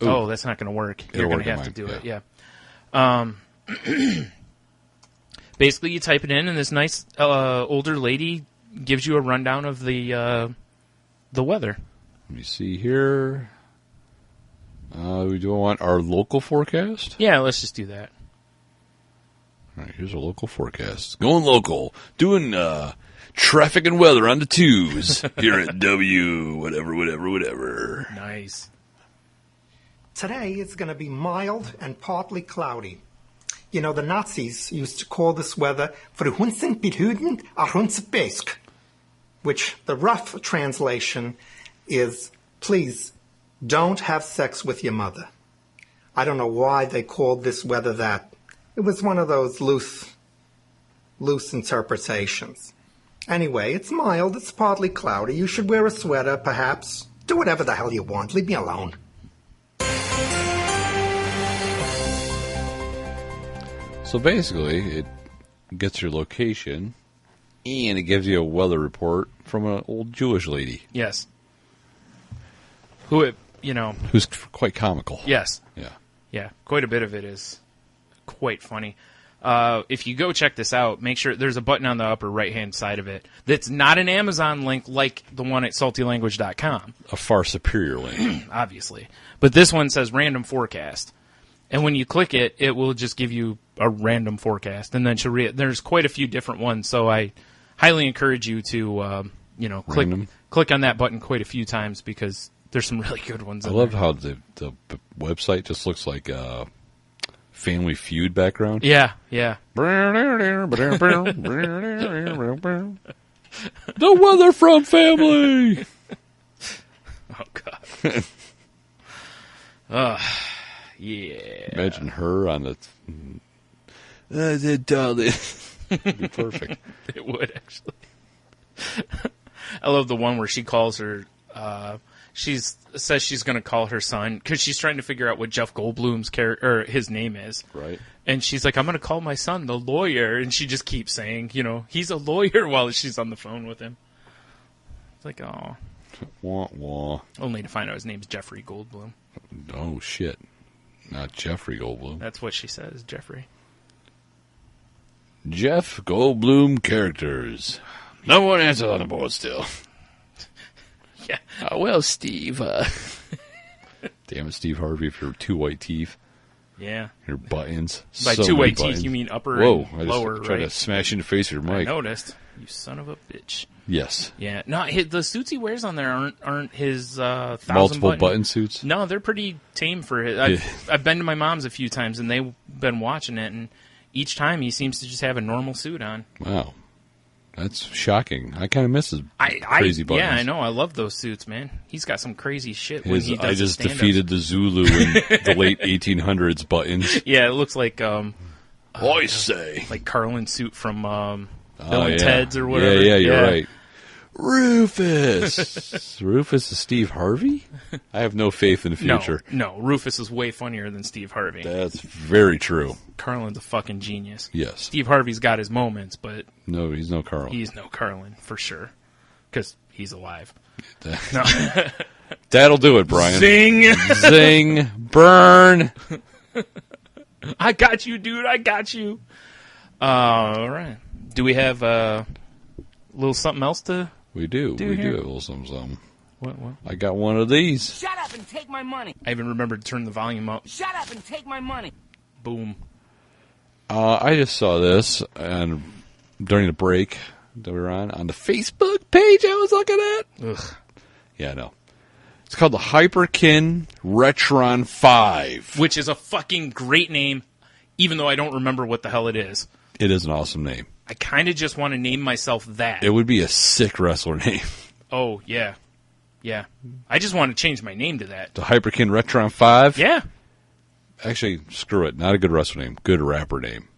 that's not going to work. You're going to have to do it, yeah. Basically, you type it in, and this nice older lady gives you a rundown of the weather. Let me see here. We do want our local forecast? Yeah, let's just do that. All right, here's our local forecast. Going local. Doing traffic and weather on the twos here at W, whatever. Nice. Today it's going to be mild and partly cloudy. You know, the Nazis used to call this weather "Verhunzen behüten Arhunzbesk," which the rough translation is, please don't have sex with your mother. I don't know why they called this weather that. It was one of those loose interpretations. Anyway, it's mild, it's partly cloudy. You should wear a sweater, perhaps. Do whatever the hell you want. Leave me alone. So basically, it gets your location, and it gives you a weather report from an old Jewish lady. Yes. Who's quite comical. Yes. Yeah. Yeah, quite a bit of it is quite funny. If you go check this out, make sure there's a button on the upper right-hand side of it that's not an Amazon link like the one at saltylanguage.com. A far superior link. Obviously. But this one says random forecast. And when you click it, it will just give you a random forecast, and then she'll there's quite a few different ones. So I highly encourage you to click on that button quite a few times because there's some really good ones. I love how the website just looks like a Family Feud background. Yeah. The Weatherfront family. Oh God. Yeah. Imagine her on the dolly. It'd be perfect. It would actually. I love the one where she calls her. Says she's going to call her son because she's trying to figure out what Jeff Goldblum's his name is. Right. And she's like, I'm going to call my son the lawyer, and she just keeps saying, he's a lawyer while she's on the phone with him. It's like, oh. Wah, wah. Only to find out his name's Jeffrey Goldblum. Oh shit. Not Jeffrey Goldblum. That's what she says, Jeffrey. Jeff Goldblum characters. No one answers on the board still. Yeah. Well, Steve. Damn it, Steve Harvey, if you're two white teeth. Yeah. Your buttons. By two white teeth, you mean upper and lower, I tried to smash you in the face with your mic. I noticed. You son of a bitch. Yes. Yeah. No, the suits he wears on there aren't his 1,000 multiple button suits? No, they're pretty tame for his. I've been to my mom's a few times, and they've been watching it, and each time he seems to just have a normal suit on. Wow. That's shocking. I kind of miss his crazy buttons. Yeah, I know. I love those suits, man. He's got some crazy shit when he does I just stand-ups. defeated the Zulu in the late 1800s buttons. Yeah, it looks like I say like Carlin's suit from Bill and Ted's or whatever. Yeah, you're right. Rufus. Rufus is Steve Harvey? I have no faith in the future. No, Rufus is way funnier than Steve Harvey. That's very true. Carlin's a fucking genius. Yes. Steve Harvey's got his moments, but no, he's no Carlin. He's no Carlin for sure, because he's alive. No. That'll do it, Brian. Zing, zing, burn. I got you, dude. I got you. All right. Do we have a little something else to? We do. Do we here? do have a little something. What? I got one of these. Shut up and take my money. I even remembered to turn the volume up. Shut up and take my money. Boom. I just saw this and during the break that we were on the Facebook page I was looking at. Ugh. Yeah, I know. It's called the Hyperkin Retron 5. Which is a fucking great name, even though I don't remember what the hell it is. It is an awesome name. I kind of just want to name myself that. It would be a sick wrestler name. Oh, yeah. Yeah. I just want to change my name to that. The Hyperkin Retron 5? Yeah. Actually, screw it. Not a good wrestler name. Good rapper name.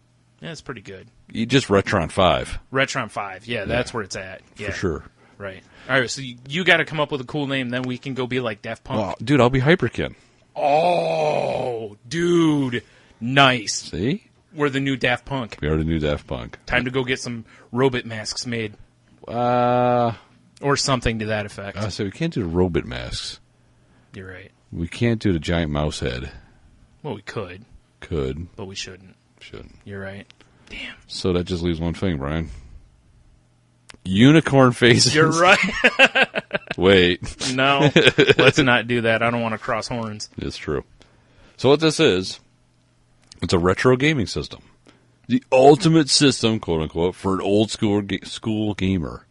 Yeah, it's pretty good. You just Retron 5. Retron 5. Yeah, that's where it's at. Yeah. For sure. Right. All right, so you got to come up with a cool name, then we can go be like Daft Punk. Well, dude, I'll be Hyperkin. Oh, dude. Nice. See? We're the new Daft Punk. We are the new Daft Punk. Time to go get some robot masks made. Or something to that effect. So we can't do the robot masks. You're right. We can't do the giant mouse head. Well, we could. Could. But we shouldn't. Shouldn't. You're right. Damn. So that just leaves one thing, Brian. Unicorn faces. You're right. Wait. No. Let's not do that. I don't want to cross horns. It's true. So what this is, it's a retro gaming system. The ultimate system, quote unquote, for an old school gamer.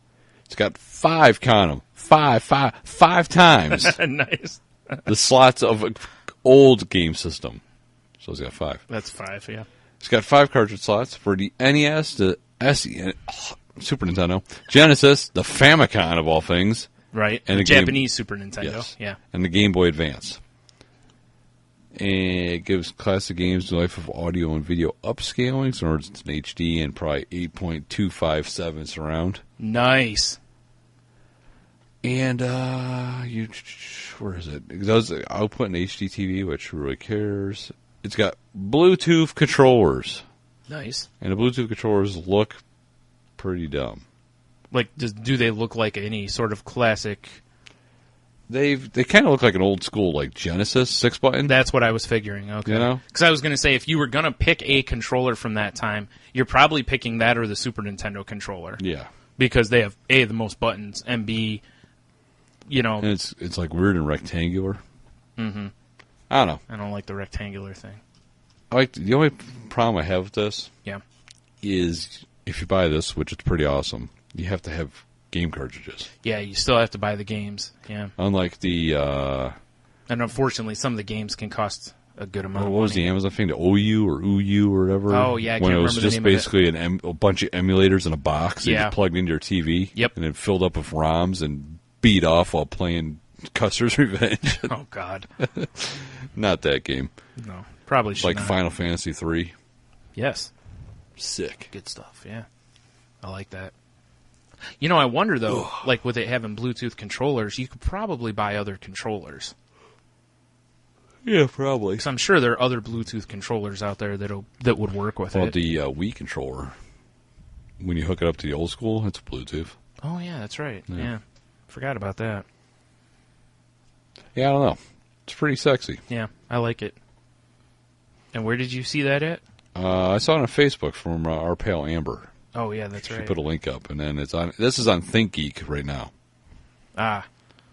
It's got 5, count 'em, 5 times. Nice. The slots of an old game system. So it's got 5. That's 5, yeah. It's got 5 cartridge slots for the NES, the SE, Super Nintendo, Genesis, the Famicom of all things. Right. And the Japanese Super Nintendo. Yes. Yeah. And the Game Boy Advance. And it gives classic games the life of audio and video upscaling, so it's an HD and probably 8.257 surround. Nice. And where is it? It does output in HD TV, which who really cares? It's got Bluetooth controllers. Nice. And the Bluetooth controllers look pretty dumb. Like, do they look like any sort of classic? They kind of look like an old school, like Genesis 6-button. That's what I was figuring. Okay. You know? Because I was going to say, if you were going to pick a controller from that time, you're probably picking that or the Super Nintendo controller. Yeah. Because they have, A, the most buttons, and B, you know. And it's like weird and rectangular. Mm-hmm. I don't know. I don't like the rectangular thing. The only problem I have with this Yeah. is if you buy this, which is pretty awesome, you have to have game cartridges. Yeah, you still have to buy the games. Yeah. Unlike the... and unfortunately, some of the games can cost a good amount of what was money. the Amazon thing? The OU or UU or whatever? Oh, yeah, I when can't it was remember the just name of it. basically a bunch of emulators in a box that you Yeah. just plugged into your TV. Yep. And then filled up with ROMs and beat off while playing Custer's Revenge. Oh, God. Not that game. No, probably should Like not. Final Fantasy 3. Yes. Sick. Good stuff, yeah. I like that. You know, I wonder, though, like with it having Bluetooth controllers, you could probably buy other controllers. Yeah, probably. Because I'm sure there are other Bluetooth controllers out there that would work with Well, it. the Wii controller, when you hook it up to the old school, it's Bluetooth. Oh, yeah, that's right. Yeah. Yeah. Forgot about that. Yeah, I don't know. It's pretty sexy. Yeah, I like it. And where did you see that at? I saw it on Facebook from our pal Amber. Oh, yeah, that's She right. put a link up, and then it's on. This is on ThinkGeek right now.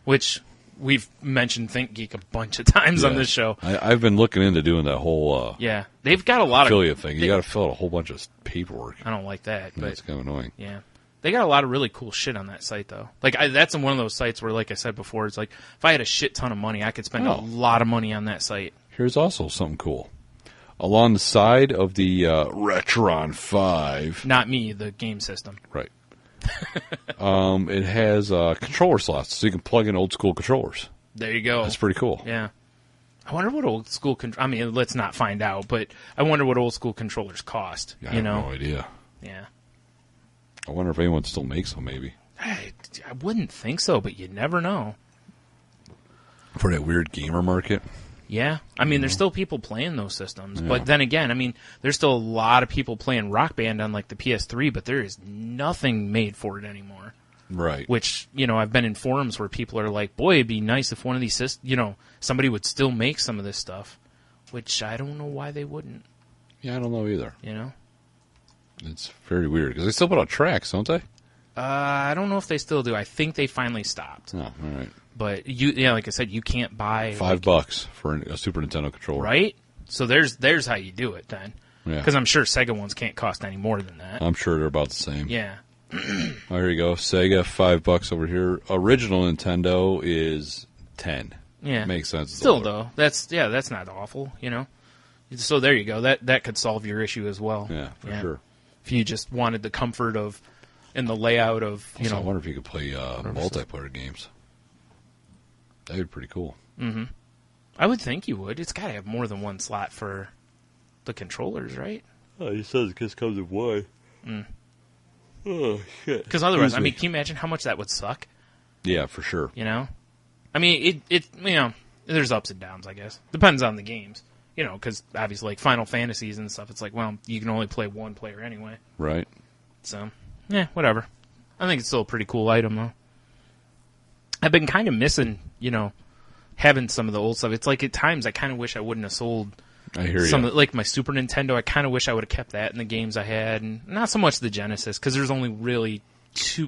Which we've mentioned ThinkGeek a bunch of times on Yeah. this show. I've been looking into doing that whole Yeah, they've got a lot affiliate of thing. You got to fill out a whole bunch of paperwork. I don't like that, but That's kind of annoying. yeah, they got a lot of really cool shit on that site, though. Like that's one of those sites where, like I said before, it's like if I had a shit ton of money, I could spend a lot of money on that site. Here's also something cool. Along the side of the Retron 5. Not me, the game system. Right. It has controller slots, so you can plug in old school controllers. There you go. That's pretty cool. Yeah. I wonder what old school I mean, let's not find out, but I wonder what old school controllers cost. I have no idea. Yeah. I wonder if anyone still makes them, maybe. I wouldn't think so, but you never know. For that weird gamer market. Yeah. I mean, there's still people playing those systems. Yeah. But then again, I mean, there's still a lot of people playing Rock Band on, like, the PS3, but there is nothing made for it anymore. Right. Which, you know, I've been in forums where people are like, boy, it'd be nice if one of these somebody would still make some of this stuff. Which I don't know why they wouldn't. Yeah, I don't know either. You know? It's very weird, because they still put out tracks, don't they? I don't know if they still do. I think they finally stopped. Oh, all right. But, like I said, you can't buy... $5 for a Super Nintendo controller. Right? So there's how you do it, then. Yeah. Because I'm sure Sega ones can't cost any more than that. I'm sure they're about the same. Yeah. Oh, here you go. Sega, $5 over here. Original Nintendo is 10. Yeah. Makes sense. Still, though, that's not awful, you know? So there you go. That could solve your issue as well. Yeah, for sure. If you just wanted the comfort of, and the layout of, Also, I wonder if you could play multiplayer games. That would be pretty cool. Mm-hmm. I would think you would. It's got to have more than one slot for the controllers, right? Oh, he says it just comes with one. Mm. Oh, shit. Because otherwise, Excuse I mean, me. can you imagine how much that would suck? Yeah, for sure. You know? I mean, there's ups and downs, I guess. Depends on the games. You know, because obviously, like Final Fantasies and stuff, it's like, well, you can only play one player anyway. Right. So, whatever. I think it's still a pretty cool item, though. I've been kind of missing, having some of the old stuff. It's like at times I kind of wish I wouldn't have sold I hear some you. of, like my Super Nintendo. I kind of wish I would have kept that in the games I had, and not so much the Genesis, because there's only really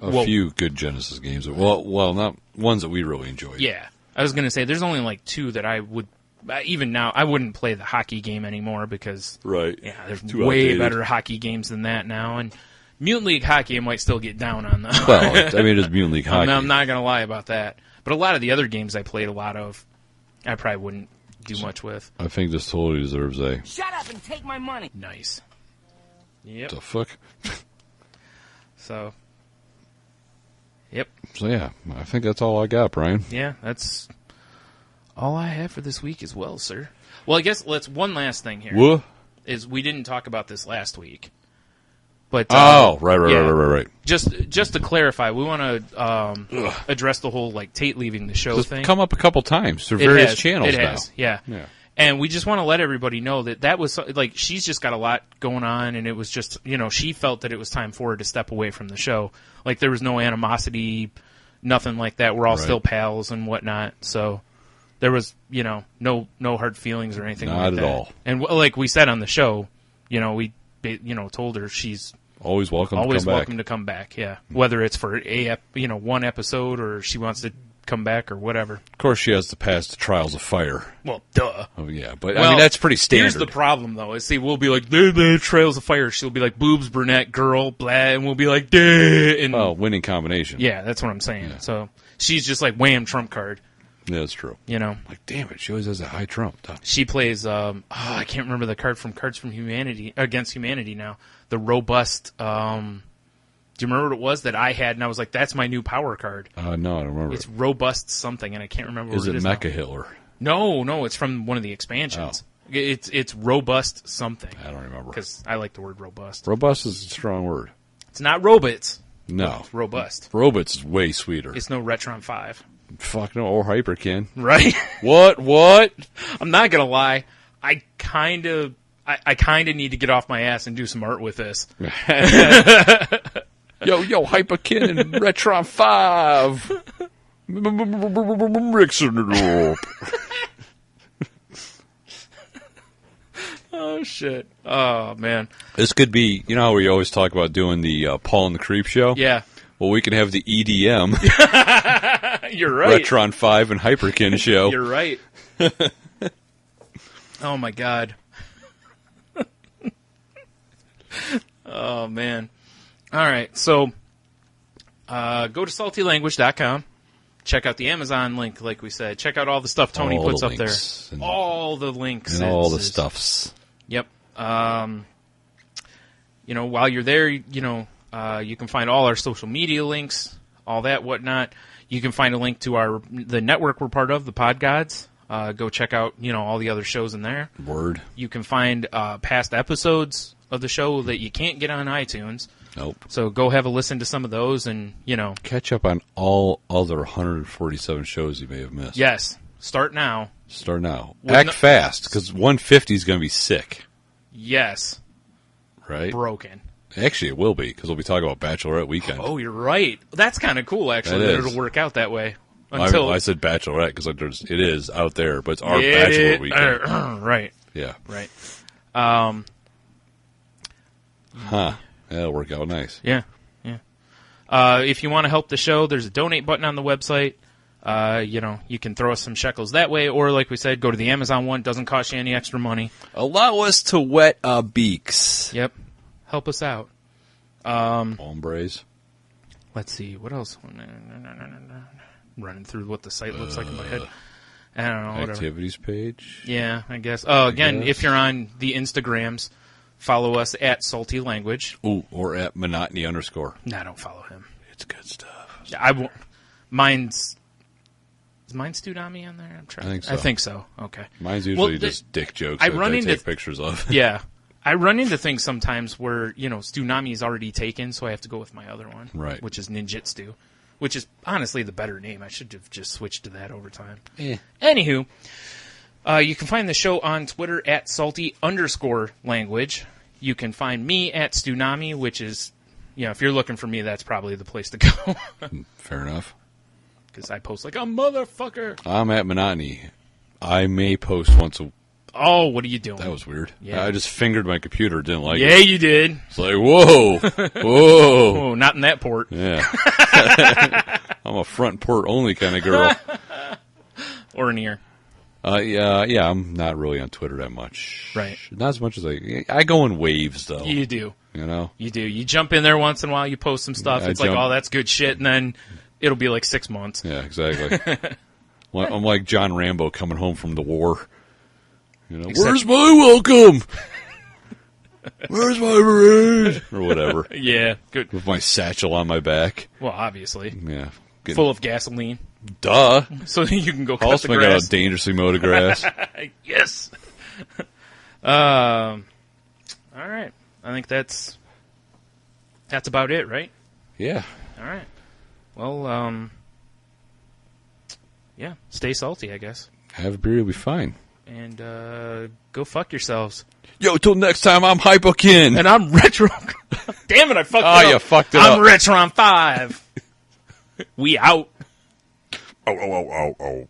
A few good Genesis games. Well, not ones that we really enjoyed. Yeah. I was going to say, there's only like two that I would, even now, I wouldn't play the hockey game anymore because, right. Yeah, there's Too way outdated. better hockey games than that now, and Mutant League Hockey I might still get down on, though. Well, I mean, it's Mutant League Hockey. I'm not going to lie about that. But a lot of the other games I played a lot of, I probably wouldn't do much with. I think this totally deserves a... Shut up and take my money. Nice. Yep. The fuck? So, yep. So, yeah, I think that's all I got, Brian. Yeah, that's all I have for this week as well, sir. Well, I guess one last thing here. What? Is we didn't talk about this last week. But right. Just to clarify, we want to address the whole like Tate leaving the show It's thing. come up a couple times through various channels It now. has, yeah. And we just want to let everybody know that was like she's just got a lot going on, and it was just she felt that it was time for her to step away from the show. Like there was no animosity, nothing like that. We're all still pals and whatnot. So there was no hard feelings or anything Not like at that. all. And like we said on the show, we told her she's always welcome. Always to come welcome back. to come back. Yeah, whether it's for one episode or she wants to come back or whatever. Of course, she has to pass the trials of fire. Well, duh. Oh yeah, but I mean that's pretty standard. Here's the problem, though. Is see, we'll be like, the trails of fire. She'll be like, boobs, brunette, girl, blah, and we'll be like, duh. And winning combination. yeah, that's what I'm saying. Yeah. So she's just like wham trump card. Yeah, that's true. You know, like damn it, she always has a high trump. She plays. I can't remember the card from Cards from Humanity Against Humanity now. The robust. Do you remember what it was that I had? And I was like, that's my new power card. No, I don't remember. It's robust something, and I can't remember what it is. Is it Mecha now. Hitler? No, it's from one of the expansions. Oh. It's robust something. I don't remember. Because I like the word robust. Robust is a strong word. It's not robots. No. It's robust. Robots is way sweeter. It's no Retron 5. Fuck no, or Hyperkin. Right? What? I'm not going to lie. I kind of need to get off my ass and do some art with this. Yo, Hyperkin and Retron 5. Mixing it up. Oh, shit. Oh, man. This could be, you know how we always talk about doing the Paul and the Creep show? Yeah. Well, we can have the EDM. You're right. Retron 5 and Hyperkin show. You're right. Oh, my God. Oh, man. All right, so go to saltylanguage.com. Check out the Amazon link, like we said. Check out all the stuff Tony puts up there. All the links. And all the stuffs. Yep. While you're there, you can find all our social media links, all that whatnot. You can find a link to the network we're part of, the Pod Gods. Go check out, all the other shows in there. Word. You can find past episodes of the show that you can't get on iTunes. Nope. So go have a listen to some of those and, catch up on all other 147 shows you may have missed. Yes. Start now. Act fast, because 150 is going to be sick. Yes. Right? Broken. Actually, it will be, because we'll be talking about Bachelorette Weekend. Oh, you're right. That's kind of cool, actually, that it'll work out that way. I said Bachelorette, because it is out there, but it's our Bachelor Weekend. Right. Yeah. Right. That'll work out nice. Yeah. If you want to help the show, there's a donate button on the website. You can throw us some shekels that way, or like we said, go to the Amazon one. Doesn't cost you any extra money. Allow us to wet our beaks. Yep. Help us out. Hombres. Let's see. What else? Running through what the site looks like in my head. I don't know. Whatever. Activities page. Yeah, I guess. Oh, again, if you're on the Instagrams, follow us at Salty Language. Ooh, or at Monotony _. No, don't follow him. It's good stuff. Yeah, I won't. Is mine Studami on there? I think so. Okay. Mine's usually just dick jokes that I take pictures of. Yeah. I run into things sometimes where, Studami is already taken, so I have to go with my other one. Right. Which is Ninjitsu. Which is honestly the better name. I should have just switched to that over time. Anywho, you can find the show on Twitter at salty_language. You can find me at Studami, which is, if you're looking for me, that's probably the place to go. Fair enough. Because I post like a motherfucker. I'm at Monotony. I may post once a... Oh, what are you doing? That was weird. Yeah. I just fingered my computer, didn't like it. Yeah, you did. It's like, whoa. Whoa, not in that port. Yeah. I'm a front port only kind of girl. Or an ear. Yeah, I'm not really on Twitter that much. Right. Not as much as I go in waves, though. You do. You do. You jump in there once in a while, you post some stuff. It's like, oh, that's good shit, and then it'll be like 6 months. Yeah, exactly. I'm like John Rambo coming home from the war. Where's my welcome? Where's my parade? Or whatever. Yeah, good. With my satchel on my back. Well, obviously. Yeah. Full of gasoline. Duh. So you can go cut also, the I grass. got a dangerously mowed grass. Yes. All right. I think that's about it, right? Yeah. All right. Well, yeah. Stay salty, I guess. Have a beer, you'll be fine. And go fuck yourselves. Yo, till next time, I'm Hypokin. And I'm Retro. Damn it, I fucked it up. Oh, you fucked it up. I'm Retron 5. We out. Oh.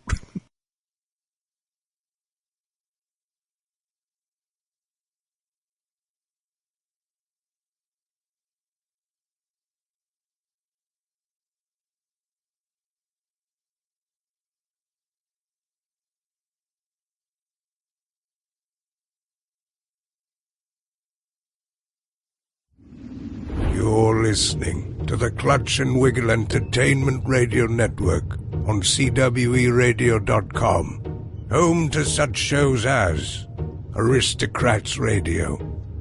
listening to the Clutch and Wiggle Entertainment Radio Network on CWERadio.com, home to such shows as Aristocrats Radio,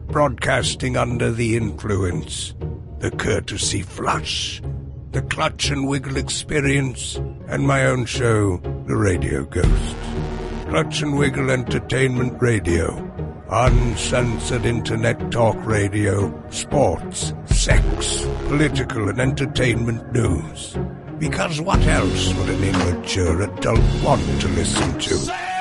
Broadcasting Under the Influence, The Courtesy Flush, The Clutch and Wiggle Experience, and my own show, The Radio Ghost. Clutch and Wiggle Entertainment Radio, uncensored internet talk radio, sports, sex, political and entertainment news. Because what else would an immature adult want to listen to?